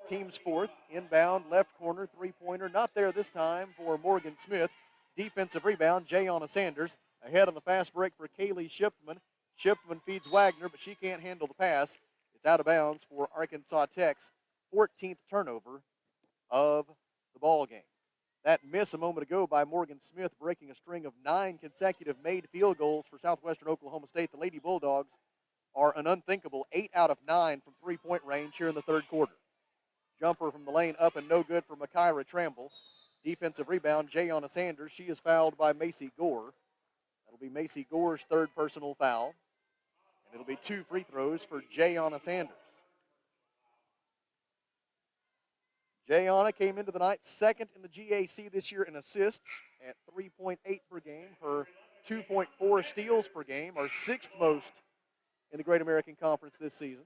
Team's fourth. Inbound, left corner, three-pointer. Not there this time for Morgan Smith. Defensive rebound, Jayonna Sanders. Ahead on the fast break for Kaylee Shipman. Shipman feeds Wagner, but she can't handle the pass. It's out of bounds for Arkansas Tech's 14th turnover of the ball game. That miss a moment ago by Morgan Smith, breaking a string of 9 consecutive made field goals for Southwestern Oklahoma State. The Lady Bulldogs are an unthinkable 8 out of 9 from three-point range here in the third quarter. Jumper from the lane up and no good for Makaira Tramble. Defensive rebound, Jayonna Sanders. She is fouled by Macy Gore. That'll be Macy Gore's third personal foul. And it'll be 2 free throws for Jayonna Sanders. Jayonna came into the night second in the GAC this year in assists at 3.8 per game. Her 2.4 steals per game are 6th most in the Great American Conference this season.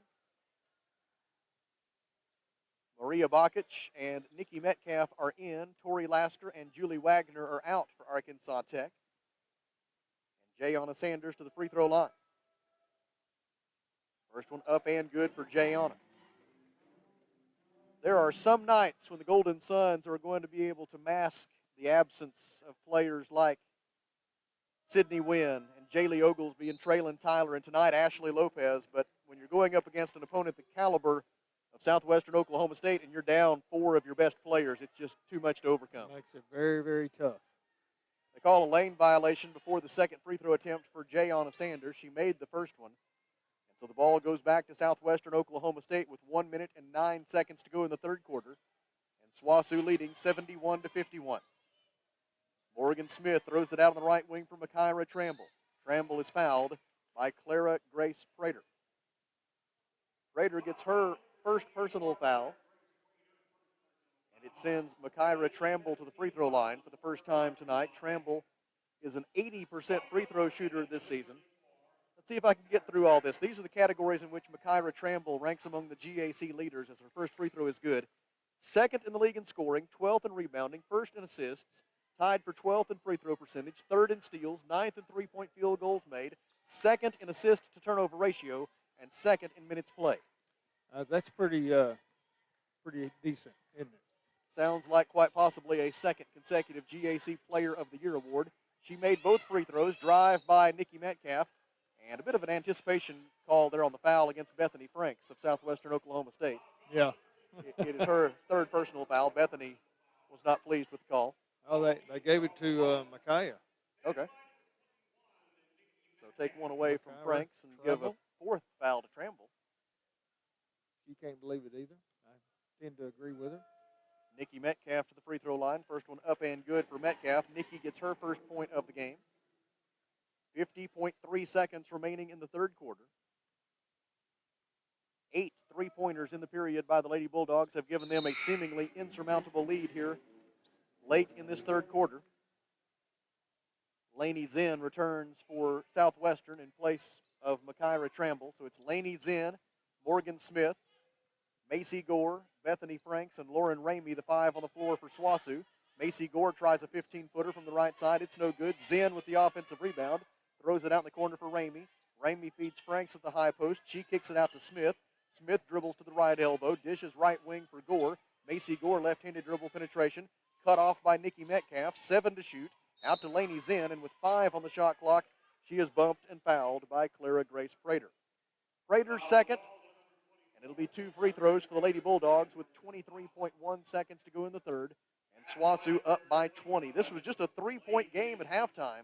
Maria Bachach and Nikki Metcalf are in. Tori Laster and Julie Wagner are out for Arkansas Tech. And Jayana Sanders to the free throw line. First one up and good for Jayana. There are some nights when the Golden Suns are going to be able to mask the absence of players like Sydney Wynn and Jaylee Oglesby and Traylon Tyler, and tonight Ashley Lopez. But when you're going up against an opponent the caliber of Southwestern Oklahoma State and you're down 4 of your best players, it's just too much to overcome. Makes it very, very tough. They call a lane violation before the second free throw attempt for Jayana Sanders. She made the first one. And so the ball goes back to Southwestern Oklahoma State with 1 minute and 9 seconds to go in the third quarter. And SWOSU leading 71-51. Morgan Smith throws it out on the right wing for Makaira Tramble. Tramble is fouled by Clara Grace Prater. Prater gets her first personal foul. And it sends Makaira Tramble to the free throw line for the first time tonight. Tramble is an 80% free throw shooter this season. Let's see if I can get through all this. These are the categories in which Makaira Tramble ranks among the GAC leaders, as her first free throw is good. Second in the league in scoring, 12th in rebounding, first in assists, tied for 12th in free throw percentage, third in steals, 9th in three-point field goals made, second in assist to turnover ratio, and second in minutes played. That's pretty decent, isn't it? Sounds like quite possibly a second consecutive GAC Player of the Year award. She made both free throws, drive by Nikki Metcalf, and a bit of an anticipation call there on the foul against Bethany Franks of Southwestern Oklahoma State. Yeah. It is her third personal foul. Bethany was not pleased with the call. Oh, they gave it to Micaiah. Okay. So take one away from Franks and give a fourth foul to Tramble. She can't believe it either. I tend to agree with her. Nikki Metcalf to the free throw line. First one up and good for Metcalf. Nikki gets her first point of the game. 50.3 seconds remaining in the third quarter. 8 3-pointers in the period by the Lady Bulldogs have given them a seemingly insurmountable lead here late in this third quarter. Laney Zinn returns for Southwestern in place of Makaira Tramble. So it's Laney Zinn, Morgan Smith, Macy Gore, Bethany Franks, and Lauren Ramey, the 5 on the floor for SWOSU. Macy Gore tries a 15-footer from the right side. It's no good. Zinn with the offensive rebound. Throws it out in the corner for Ramey. Ramey feeds Franks at the high post. She kicks it out to Smith. Smith dribbles to the right elbow. Dishes right wing for Gore. Macy Gore left-handed dribble penetration. Cut off by Nikki Metcalf. 7 to shoot. Out to Laney Zinn. And with 5 on the shot clock, she is bumped and fouled by Clara Grace Prater. Prater's second. And it'll be 2 free throws for the Lady Bulldogs with 23.1 seconds to go in the third. And SWOSU up by 20. This was just a 3-point game at halftime.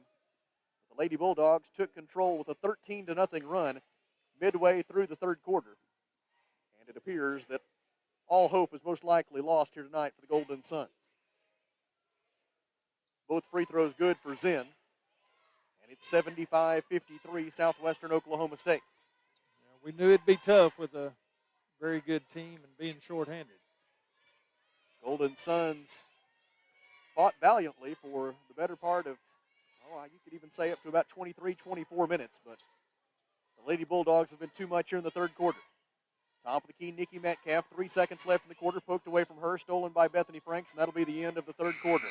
The Lady Bulldogs took control with a 13-0 run midway through the third quarter. And it appears that all hope is most likely lost here tonight for the Golden Suns. Both free throws good for Zinn. And it's 75-53 Southwestern Oklahoma State. Yeah, we knew it'd be tough with a very good team and being shorthanded. Golden Suns fought valiantly for the better part of, you could even say up to about 23, 24 minutes, but the Lady Bulldogs have been too much here in the third quarter. Top of the key, Nikki Metcalf, 3 seconds left in the quarter, poked away from her, stolen by Bethany Franks, and that'll be the end of the third quarter.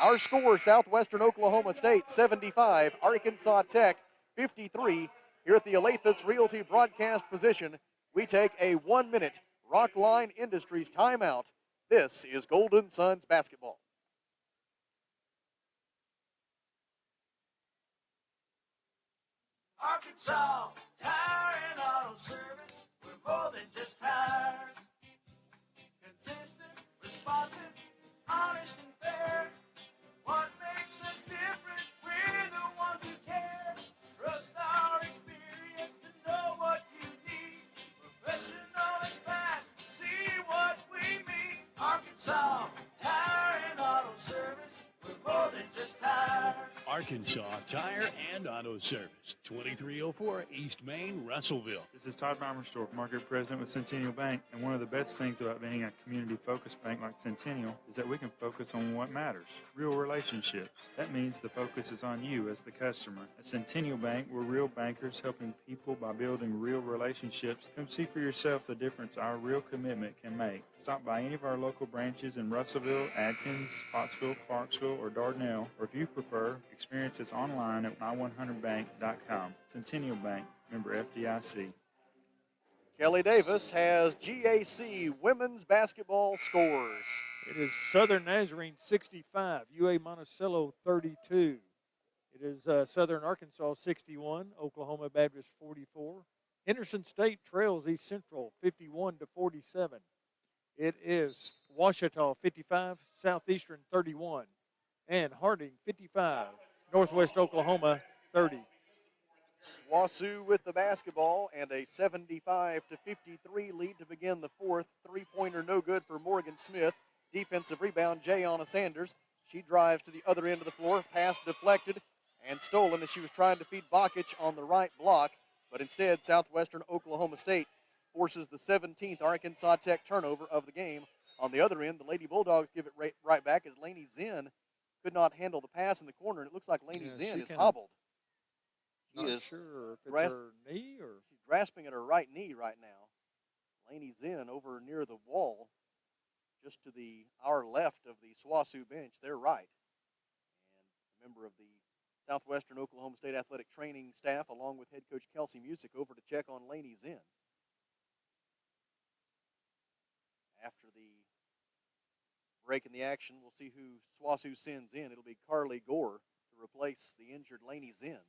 Our score, Southwestern Oklahoma State 75, Arkansas Tech 53. Here at the Olathe Realty broadcast position, we take a 1-minute Rockline Industries timeout. This is Golden Suns basketball. Arkansas Tire and Auto Service. We're more than just tires. Consistent, responsive, honest, and fair. What makes us different? We're the ones who care. Trust our experience to know what you need. Professional and fast. See what we mean. Arkansas Tire and Auto Service. We're more than just tires. Arkansas Tire and Auto Service. 2304 East Main, Russellville. This is Todd Bommerstorff, Market President with Centennial Bank, and one of the best things about being a community-focused bank like Centennial is that we can focus on what matters, real relationships. That means the focus is on you as the customer. At Centennial Bank, we're real bankers helping people by building real relationships. Come see for yourself the difference our real commitment can make. Stop by any of our local branches in Russellville, Adkins, Pottsville, Clarksville, or Dardanelle, or if you prefer, experience us online at my100bank.com. Centennial Bank, member FDIC. Kelly Davis has GAC women's basketball scores. It is Southern Nazarene 65, UA Monticello 32. It is Southern Arkansas 61, Oklahoma Baptist 44. Henderson State trails East Central 51 to 47. It is Ouachita 55, Southeastern 31, and Harding 55, Northwest Oklahoma 30. SWOSU with the basketball and a 75 to 53 lead to begin the fourth. Three-pointer no good for Morgan Smith. Defensive rebound, Jayana Sanders. She drives to the other end of the floor. Pass deflected and stolen as she was trying to feed Bachach on the right block. But instead, Southwestern Oklahoma State forces the 17th Arkansas Tech turnover of the game. On the other end, the Lady Bulldogs give it right back as Lainey Zinn could not handle the pass in the corner. And it looks like Lainey Zinn is hobbled. She Not is sure if it's her knee or she's grasping at her right knee right now. Lainey Zinn over near the wall, just to our left of the SWOSU bench, their right. And a member of the Southwestern Oklahoma State Athletic Training staff, along with head coach Kelsey Music, over to check on Lainey Zinn. After the break in the action, we'll see who SWOSU sends in. It'll be Carly Gore to replace the injured Lainey Zinn.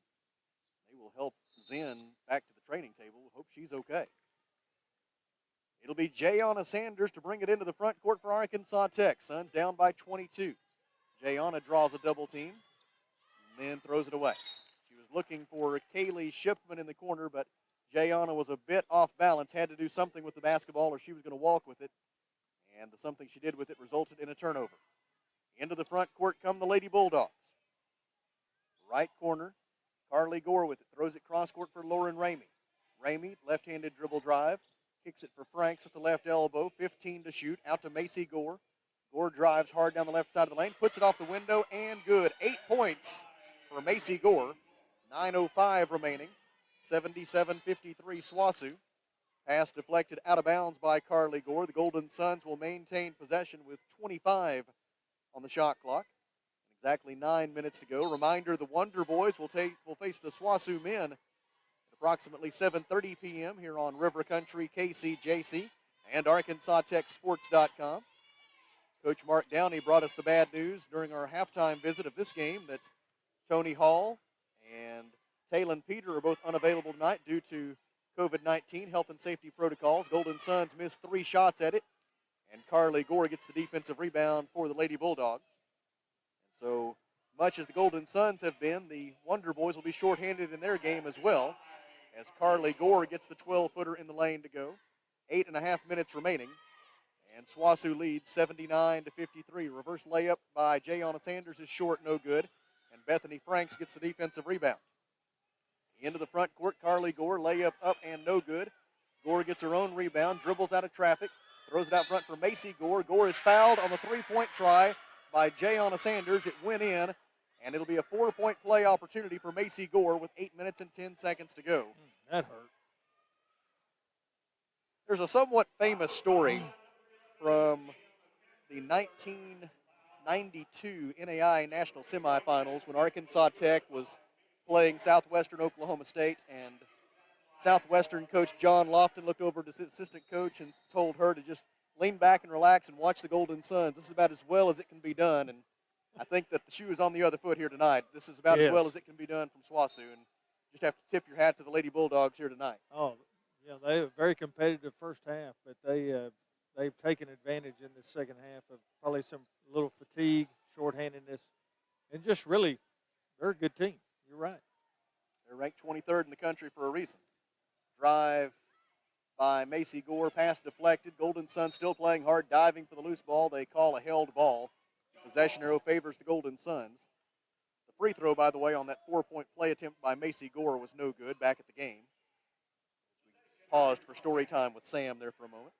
They will help Zinn back to the training table. Hope she's okay. It'll be Jayana Sanders to bring it into the front court for Arkansas Tech. Suns down by 22. Jayana draws a double team and then throws it away. She was looking for Kaylee Shipman in the corner, but Jayana was a bit off balance, had to do something with the basketball or she was going to walk with it. And the something she did with it resulted in a turnover. Into the front court come the Lady Bulldogs. Right corner, Carly Gore with it. Throws it cross court for Lauren Ramey. Ramey, left-handed dribble drive. Kicks it for Franks at the left elbow. 15 to shoot. Out to Macy Gore. Gore drives hard down the left side of the lane. Puts it off the window and good. 8 points for Macy Gore. 9:05 remaining. 77-53 SWOSU. Pass deflected out of bounds by Carly Gore. The Golden Suns will maintain possession with 25 on the shot clock. Exactly 9 minutes to go. Reminder, the Wonder Boys will face the SWOSU men at approximately 7:30 p.m. here on River Country, KCJC, and ArkansasTechSports.com. Coach Mark Downey brought us the bad news during our halftime visit of this game that Tony Hall and Taylon Peter are both unavailable tonight due to COVID-19 health and safety protocols. Golden Suns missed 3 shots at it, and Carly Gore gets the defensive rebound for the Lady Bulldogs. So much as the Golden Suns have been, the Wonder Boys will be shorthanded in their game as well, as Carly Gore gets the 12-footer in the lane to go. 8.5 minutes remaining, and SWOSU leads 79-53. Reverse layup by Jayana Sanders is short, no good, and Bethany Franks gets the defensive rebound. Into the front court, Carly Gore, layup up and no good. Gore gets her own rebound, dribbles out of traffic, throws it out front for Macy Gore. Gore is fouled on the three-point try by Jayana Sanders. It went in, and it'll be a 4-point play opportunity for Macy Gore with 8 minutes and 10 seconds to go. That hurt. There's a somewhat famous story from the 1992 NAI National Semifinals when Arkansas Tech was playing Southwestern Oklahoma State, and Southwestern coach John Lofton looked over to his assistant coach and told her to just lean back and relax and watch the Golden Suns. This is about as well as it can be done, and I think that the shoe is on the other foot here tonight. This is about as well as it can be done from SWOSU, and just have to tip your hat to the Lady Bulldogs here tonight. Oh, yeah, they have a very competitive first half, but they've taken advantage in the second half of probably some little fatigue, shorthandedness, and just really, they're a good team. You're right. They're ranked 23rd in the country for a reason. Drive by Macy Gore, pass deflected. Golden Suns still playing hard, diving for the loose ball. They call a held ball. The possession arrow favors the Golden Suns. The free throw, by the way, on that 4-point play attempt by Macy Gore was no good back at the game. We paused for story time with Sam there for a moment.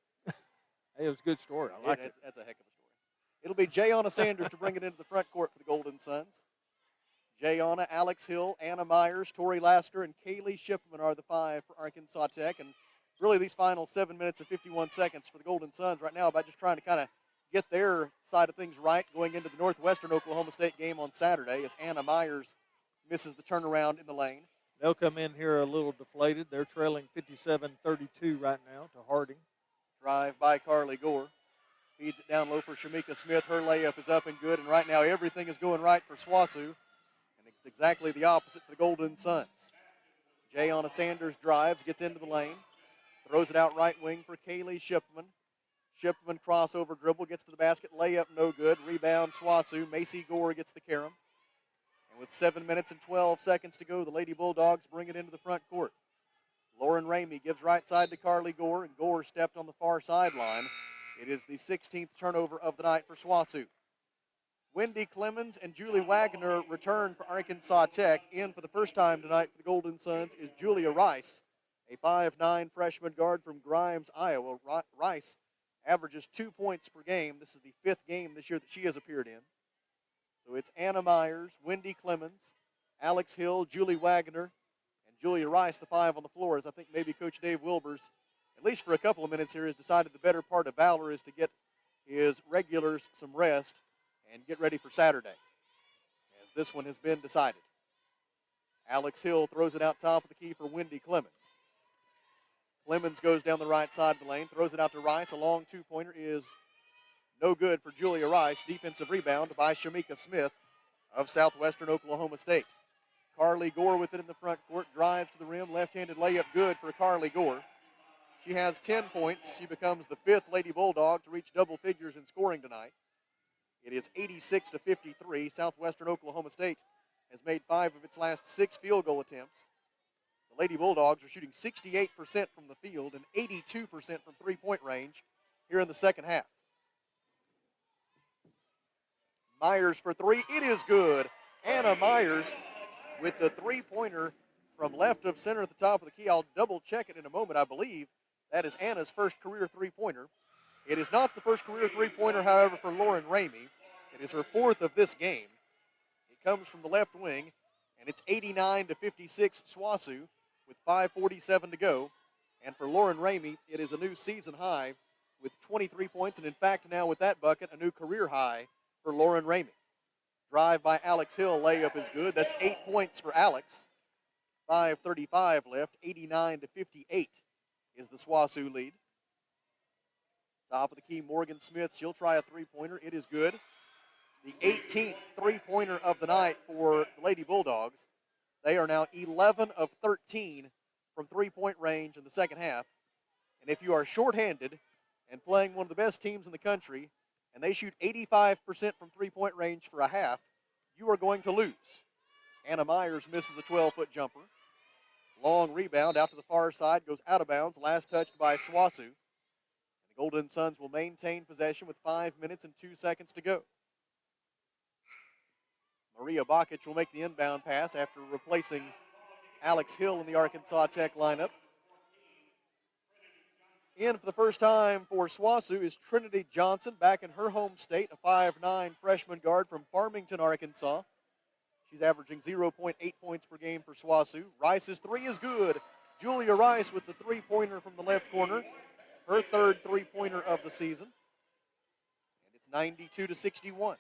Hey, it was a good story. I like it. That's a heck of a story. It'll be Jayana Sanders to bring it into the front court for the Golden Suns. Jayana, Alex Hill, Anna Myers, Tori Lasker, and Kaylee Shipman are the 5 for Arkansas Tech. And really these final 7 minutes and 51 seconds for the Golden Suns right now about just trying to kind of get their side of things right going into the Northwestern Oklahoma State game on Saturday as Anna Myers misses the turnaround in the lane. They'll come in here a little deflated. They're trailing 57-32 right now to Harding. Drive by Carly Gore. Feeds it down low for Shamika Smith. Her layup is up and good, and right now everything is going right for SWOSU. And it's exactly the opposite for the Golden Suns. Jayana Sanders drives, gets into the lane, throws it out right wing for Kaylee Shipman. Shipman crossover dribble, gets to the basket, layup no good. Rebound SWOSU. Macy Gore gets the carom. And with 7 minutes and 12 seconds to go, the Lady Bulldogs bring it into the front court. Lauren Ramey gives right side to Carly Gore, and Gore stepped on the far sideline. It is the 16th turnover of the night for SWOSU. Wendy Clemens and Julie Wagner return for Arkansas Tech. In for the first time tonight for the Golden Suns is Julia Rice, a 5'9" freshman guard from Grimes, Iowa. Rice averages 2 points per game. This is the 5th game this year that she has appeared in. So it's Anna Myers, Wendy Clemens, Alex Hill, Julie Wagner, and Julia Rice, the 5 on the floor, as I think maybe Coach Dave Wilbers, at least for a couple of minutes here, has decided the better part of valor is to get his regulars some rest and get ready for Saturday, as this one has been decided. Alex Hill throws it out top of the key for Wendy Clemens. Clemens goes down the right side of the lane, throws it out to Rice. A long two-pointer is no good for Julia Rice. Defensive rebound by Shamika Smith of Southwestern Oklahoma State. Carly Gore with it in the front court, drives to the rim, left-handed layup good for Carly Gore. She has 10 points. She becomes the 5th Lady Bulldog to reach double figures in scoring tonight. It is 86-53. Southwestern Oklahoma State has made 5 of its last 6 field goal attempts. The Lady Bulldogs are shooting 68% from the field and 82% from three-point range here in the second half. Myers for 3. It is good. Anna Myers with the three-pointer from left of center at the top of the key. I'll double-check it in a moment. I believe that is Anna's first career three-pointer. It is not the first career three-pointer, however, for Lauren Ramey. It is her 4th of this game. It comes from the left wing, and it's 89-56 SWOSU with 5:47 to go. And for Lauren Ramey, it is a new season high with 23 points, and in fact now with that bucket, a new career high for Lauren Ramey. Drive by Alex Hill, layup is good. That's 8 points for Alex. 5:35 left, 89-58 is the SWOSU lead. Top of the key, Morgan Smith. She'll try a three-pointer. It is good. The 18th three-pointer of the night for the Lady Bulldogs. They are now 11 of 13 from three-point range in the second half. And if you are shorthanded and playing one of the best teams in the country, and they shoot 85% from three-point range for a half, you are going to lose. Anna Myers misses a 12-foot jumper. Long rebound out to the far side, goes out of bounds, last touched by SWOSU. And the Golden Suns will maintain possession with 5 minutes and 2 seconds to go. Maria Bachach will make the inbound pass after replacing Alex Hill in the Arkansas Tech lineup. In for the first time for SWOSU is Trinity Johnson, back in her home state, a 5'9" freshman guard from Farmington, Arkansas. She's averaging 0.8 points per game for SWOSU. Rice's 3 is good. Julia Rice with the three-pointer from the left corner, her 3rd three-pointer of the season. And it's 92-61.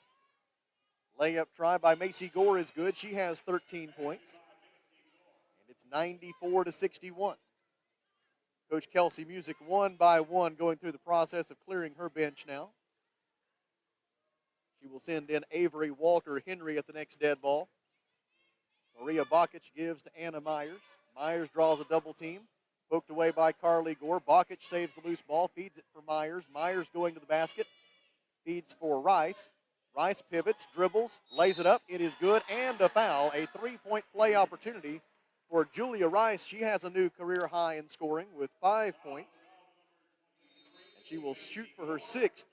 Layup try by Macy Gore is good. She has 13 points. And it's 94-61. Coach Kelsey Music one by one going through the process of clearing her bench now. She will send in Avery Walker Henry at the next dead ball. Maria Bachach gives to Anna Myers. Myers draws a double team. Poked away by Carly Gore. Bachach saves the loose ball, feeds it for Myers. Myers going to the basket. Feeds for Rice. Rice pivots, dribbles, lays it up. It is good, and a foul. A three-point play opportunity for Julia Rice. She has a new career high in scoring with 5 points. And she will shoot for her 6th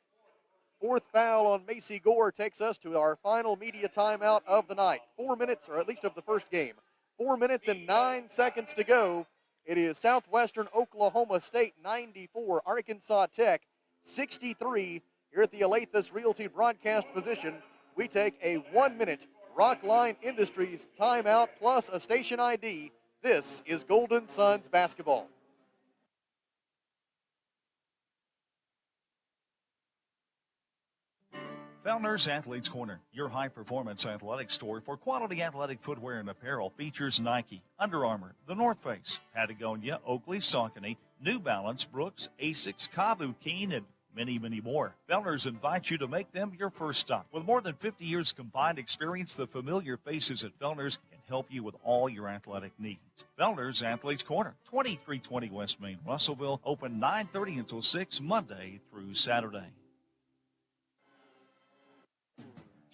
Fourth foul on Macy Gore takes us to our final media timeout of the night. 4 minutes, or at least of the first game. 4 minutes and 9 seconds to go. It is Southwestern Oklahoma State 94, Arkansas Tech 63. Here at the Alathus Realty broadcast position, we take a 1-minute Rockline Industries timeout plus a station ID. This is Golden Suns basketball. Fellner's Athletes Corner, your high-performance athletic store for quality athletic footwear and apparel, features Nike, Under Armour, The North Face, Patagonia, Oakley, Saucony, New Balance, Brooks, Asics, Kavu, Keen, and many, many more. Fellner's invites you to make them your first stop. With more than 50 years combined experience, the familiar faces at Fellner's can help you with all your athletic needs. Fellner's Athletes Corner, 2320 West Main, Russellville, open 9:30 until 6 Monday through Saturday.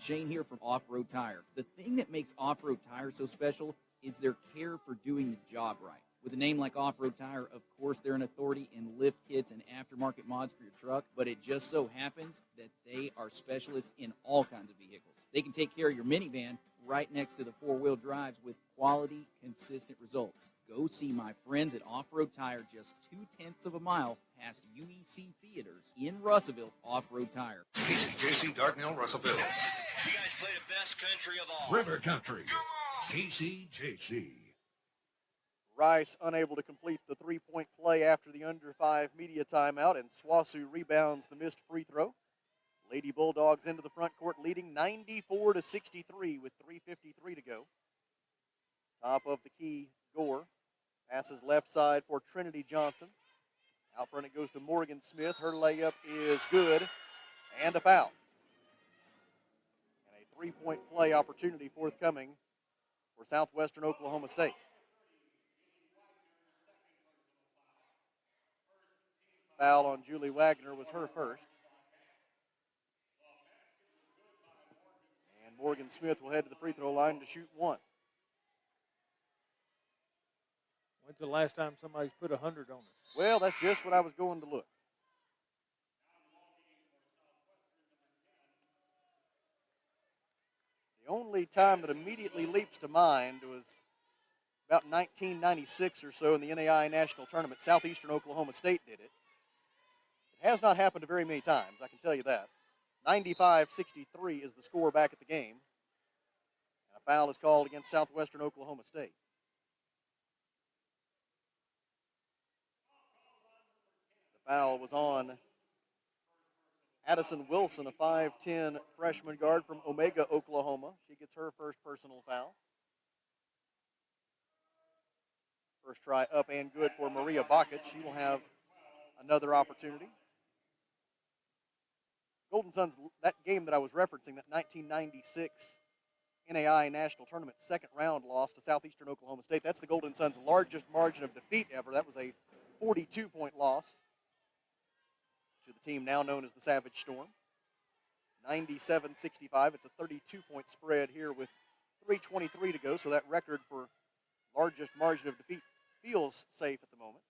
Shane here from Off-Road Tire. The thing that makes Off-Road Tire so special is their care for doing the job right. With a name like Off-Road Tire, of course, they're an authority in lift kits and aftermarket mods for your truck, but it just so happens that they are specialists in all kinds of vehicles. They can take care of your minivan right next to the four-wheel drives with quality, consistent results. Go see my friends at Off-Road Tire just 0.2 of a mile past UEC Theaters in Russellville. Off-Road Tire. KCJC Dartnell, Russellville. You guys play the best country of all. River Country. KCJC. Rice unable to complete the three-point play after the under 5 media timeout, and Swasu rebounds the missed free throw. Lady Bulldogs into the front court, leading 94-63 with 3:53 to go. Top of the key, Gore passes left side for Trinity Johnson. Out front it goes to Morgan Smith. Her layup is good, and a foul. And a three-point play opportunity forthcoming for Southwestern Oklahoma State. Foul on Julie Wagner was her first. And Morgan Smith will head to the free throw line to shoot one. When's the last time somebody's put 100 on us? Well, that's just what I was going to look. The only time that immediately leaps to mind was about 1996 or so in the NAI National Tournament. Southeastern Oklahoma State did it. It has not happened very many times, I can tell you that. 95-63 is the score back at the game. And a foul is called against Southwestern Oklahoma State. The foul was on Addison Wilson, a 5'10 freshman guard from Omega, Oklahoma. She gets her first personal foul. First try up and good for Maria Bachach. She will have another opportunity. Golden Suns, that game that I was referencing, that 1996 NAI National Tournament second round loss to Southeastern Oklahoma State, that's the Golden Suns' largest margin of defeat ever. That was a 42-point loss to the team now known as the Savage Storm. 97-65. It's a 32-point spread here with 3:23 to go, so that record for largest margin of defeat feels safe at the moment.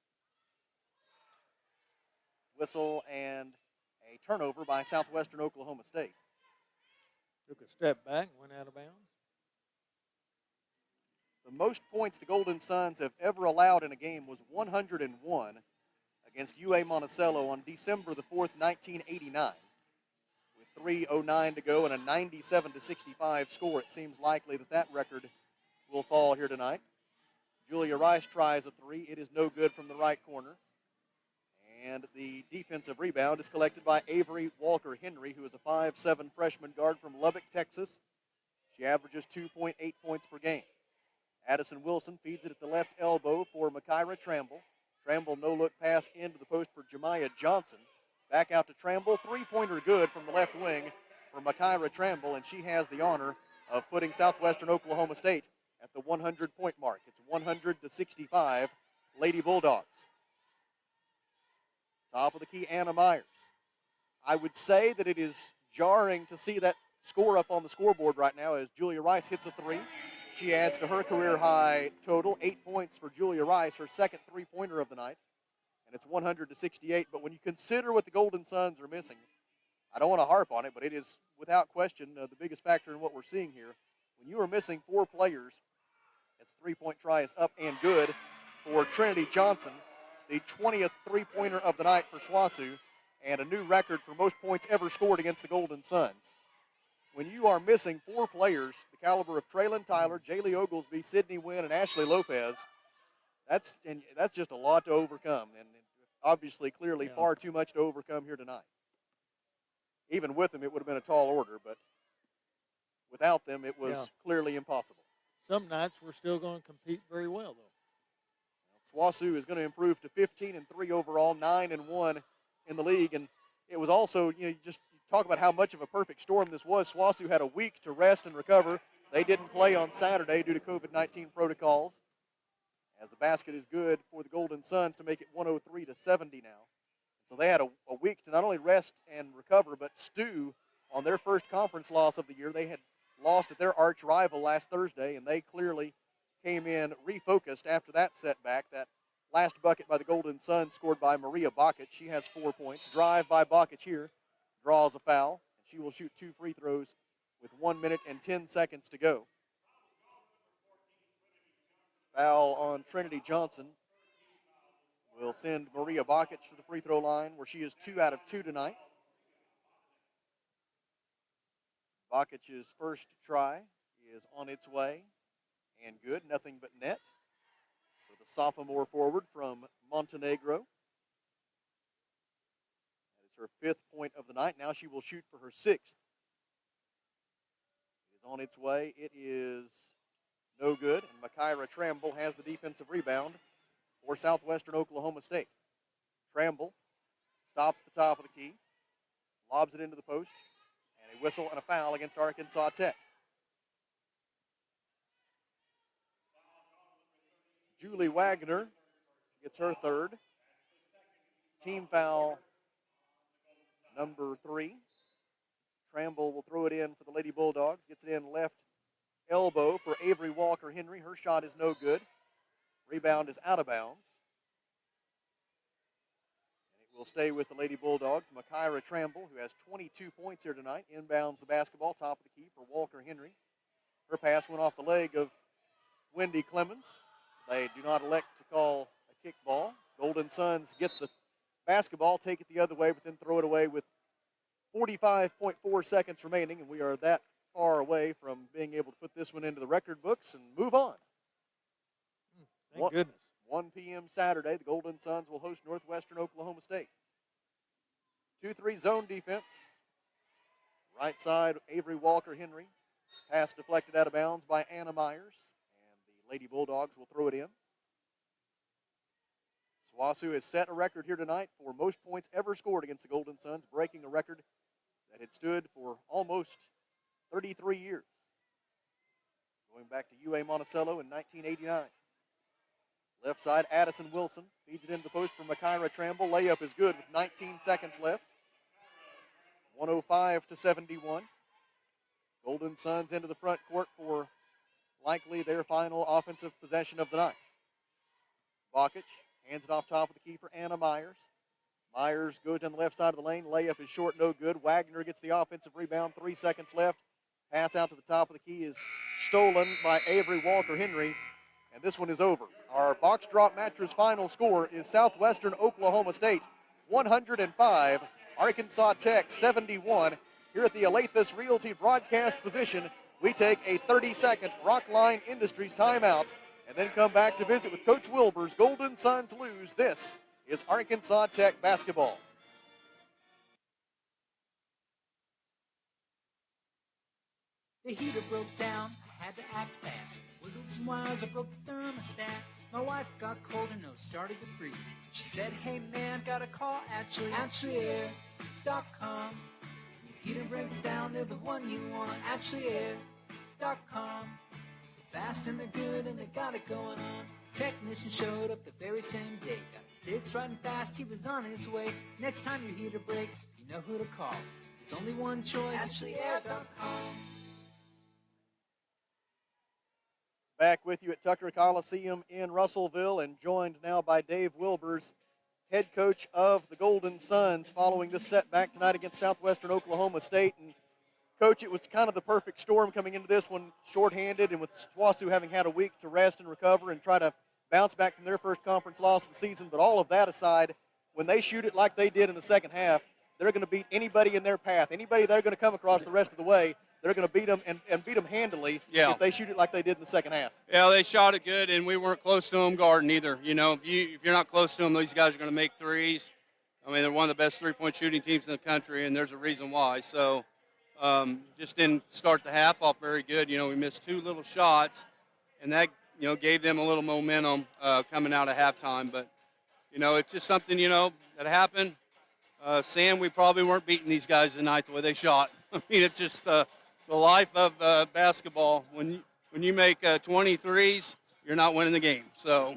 Whistle and a turnover by Southwestern Oklahoma State. Took a step back, went out of bounds. The most points the Golden Suns have ever allowed in a game was 101 against UA Monticello on December the 4th, 1989. With 3:09 to go and a 97-65 score, it seems likely that that record will fall here tonight. Julia Rice tries a three. It is no good from the right corner. And the defensive rebound is collected by Avery Walker-Henry, who is a 5'7 freshman guard from Lubbock, Texas. She averages 2.8 points per game. Addison Wilson feeds it at the left elbow for Makira Tramble. Tramble no-look pass into the post for Jemiah Johnson. Back out to Tramble. Three-pointer good from the left wing for Makira Tramble, and she has the honor of putting Southwestern Oklahoma State at the 100-point mark. It's 100-65 Lady Bulldogs. Top of the key, Anna Myers. I would say that it is jarring to see that score up on the scoreboard right now as Julia Rice hits a three. She adds to her career high total, 8 points for Julia Rice, her second three-pointer of the night. And it's 100-68. But when you consider what the Golden Suns are missing, I don't want to harp on it, but it is without question the biggest factor in what we're seeing here. When you are missing 4 players, as a three-point try is up and good for Trinity Johnson, the 20th three-pointer of the night for SWOSU, and a new record for most points ever scored against the Golden Suns. When you are missing 4 players, the caliber of Traylon Tyler, Jaylee Oglesby, Sydney Wynn, and Ashley Lopez, that's just a lot to overcome, and obviously, clearly, far too much to overcome here tonight. Even with them, it would have been a tall order, but without them, it was clearly impossible. Some nights we're still going to compete very well, though. SWOSU is going to improve to 15-3 overall, 9-1 in the league, and it was also, just talk about how much of a perfect storm this was. SWOSU had a week to rest and recover. They didn't play on Saturday due to COVID-19 protocols, as the basket is good for the Golden Suns to make it 103-70 now. So they had a week to not only rest and recover, but stew on their first conference loss of the year. They had lost at their arch rival last Thursday, and they clearly came in refocused after that setback. That last bucket by the Golden Suns scored by Maria Bachach. She has 4 points. Drive by Bachach here, draws a foul. She will shoot 2 free throws with 1 minute and 10 seconds to go. Foul on Trinity Johnson will send Maria Bachach to the free throw line, where she is 2 out of 2 tonight. Bachach's first try is on its way and good, nothing but net for the sophomore forward from Montenegro. That is her 5th point of the night. Now she will shoot for her 6th. It is on its way. It is no good, and Makira Tramble has the defensive rebound for Southwestern Oklahoma State. Tramble stops at the top of the key, lobs it into the post, and a whistle and a foul against Arkansas Tech. Julie Wagner gets her 3rd. Team foul number 3. Tramble will throw it in for the Lady Bulldogs. Gets it in left elbow for Avery Walker-Henry. Her shot is no good. Rebound is out of bounds. And it will stay with the Lady Bulldogs. Makira Tramble, who has 22 points here tonight, inbounds the basketball, top of the key for Walker-Henry. Her pass went off the leg of Wendy Clemens. They do not elect to call a kickball. Golden Suns get the basketball, take it the other way, but then throw it away with 45.4 seconds remaining, and we are that far away from being able to put this one into the record books and move on. Thank goodness. 1 p.m. Saturday, the Golden Suns will host Northwestern Oklahoma State. 2-3 zone defense. Right side, Avery Walker-Henry. Pass deflected out of bounds by Anna Myers. Lady Bulldogs will throw it in. SWOSU has set a record here tonight for most points ever scored against the Golden Suns, breaking a record that had stood for almost 33 years, going back to UA Monticello in 1989. Left side, Addison Wilson feeds it into the post for Makira Tramble. Layup is good with 19 seconds left. 105-71. Golden Suns into the front court for likely their final offensive possession of the night. Bachach hands it off top of the key for Anna Myers. Myers goes down the left side of the lane. Layup is short, no good. Wagner gets the offensive rebound. 3 seconds left. Pass out to the top of the key is stolen by Avery Walker-Henry, and this one is over. Our Box Drop Mattress final score is Southwestern Oklahoma State 105, Arkansas Tech 71. Here at the Alathus Realty broadcast position, we take a 30-second Rockline Industries timeout and then come back to visit with Coach Wilbur's Golden Suns lose. This is Arkansas Tech basketball. The heater broke down, I had to act fast. Wiggled some wires, I broke the thermostat. My wife got cold and nose started to freeze. She said, hey man, gotta call AshleyAir.com. Your heater breaks down, they're the one you want. AshleyAir.com. They're fast and they're good and they got it going on. Technician showed up the very same day. Got it fixed right and fast, he was on his way. Next time your heater breaks, you know who to call. There's only one choice, AshleyAir.com. Back with you at Tucker Coliseum in Russellville and joined now by Dave Wilbers. head coach of the Golden Suns, following this setback tonight against Southwestern Oklahoma State. And Coach, it was kind of the perfect storm coming into this one, shorthanded, and with SWOSU having had a week to rest and recover and try to bounce back from their first conference loss of the season. But all of that aside, when they shoot it like they did in the second half, they're going to beat anybody in their path. Anybody they're going to come across the rest of the way, they're going to beat them and beat them handily if they shoot it like they did in the second half. Yeah, they shot it good, and we weren't close to them guarding either. You know, if you're not close to them, these guys are going to make threes. I mean, they're one of the best three-point shooting teams in the country, and there's a reason why. So just didn't start the half off very good. You know, we missed two little shots, and that, you know, gave them a little momentum coming out of halftime. But, you know, it's just something, you know, that happened. Sam, we probably weren't beating these guys tonight the way they shot. I mean, it's just the life of basketball. When you make 23s, you're not winning the game. So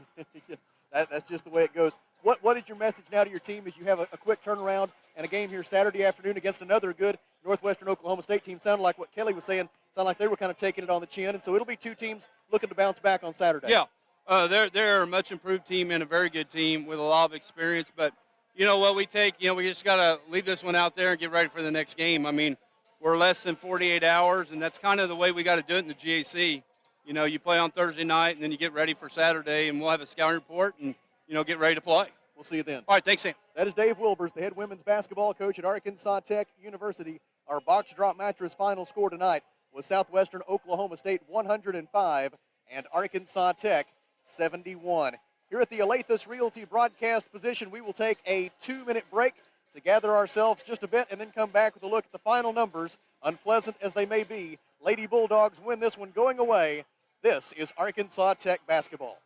that's just the way it goes. What is your message now to your team as you have a quick turnaround and a game here Saturday afternoon against another good Northwestern Oklahoma State team? Sounded like what Kelly was saying. Sounded like they were kind of taking it on the chin, and so it'll be two teams looking to bounce back on Saturday. Yeah, they're a much improved team and a very good team with a lot of experience. But you know what we take? You know, we just got to leave this one out there and get ready for the next game. I mean, we're less than 48 hours, and that's kind of the way we got to do it in the GAC. You know, you play on Thursday night, and then you get ready for Saturday, and we'll have a scouting report and, you know, get ready to play. We'll see you then. All right, thanks, Sam. That is Dave Wilbers, the head women's basketball coach at Arkansas Tech University. Our box drop mattress final score tonight was Southwestern Oklahoma State 105 and Arkansas Tech 71. Here at the Alathus Realty broadcast position, we will take a 2-minute break to gather ourselves just a bit and then come back with a look at the final numbers. Unpleasant as they may be, Lady Bulldogs win this one going away. This is Arkansas Tech basketball.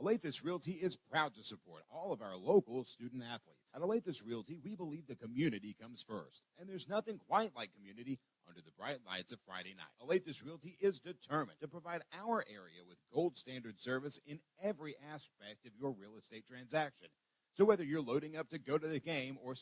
Alathus Realty is proud to support all of our local student athletes. At Alathus Realty, we believe the community comes first, and there's nothing quite like community under the bright lights of Friday night. Alathus Realty is determined to provide our area with gold standard service in every aspect of your real estate transaction. So whether you're loading up to go to the game or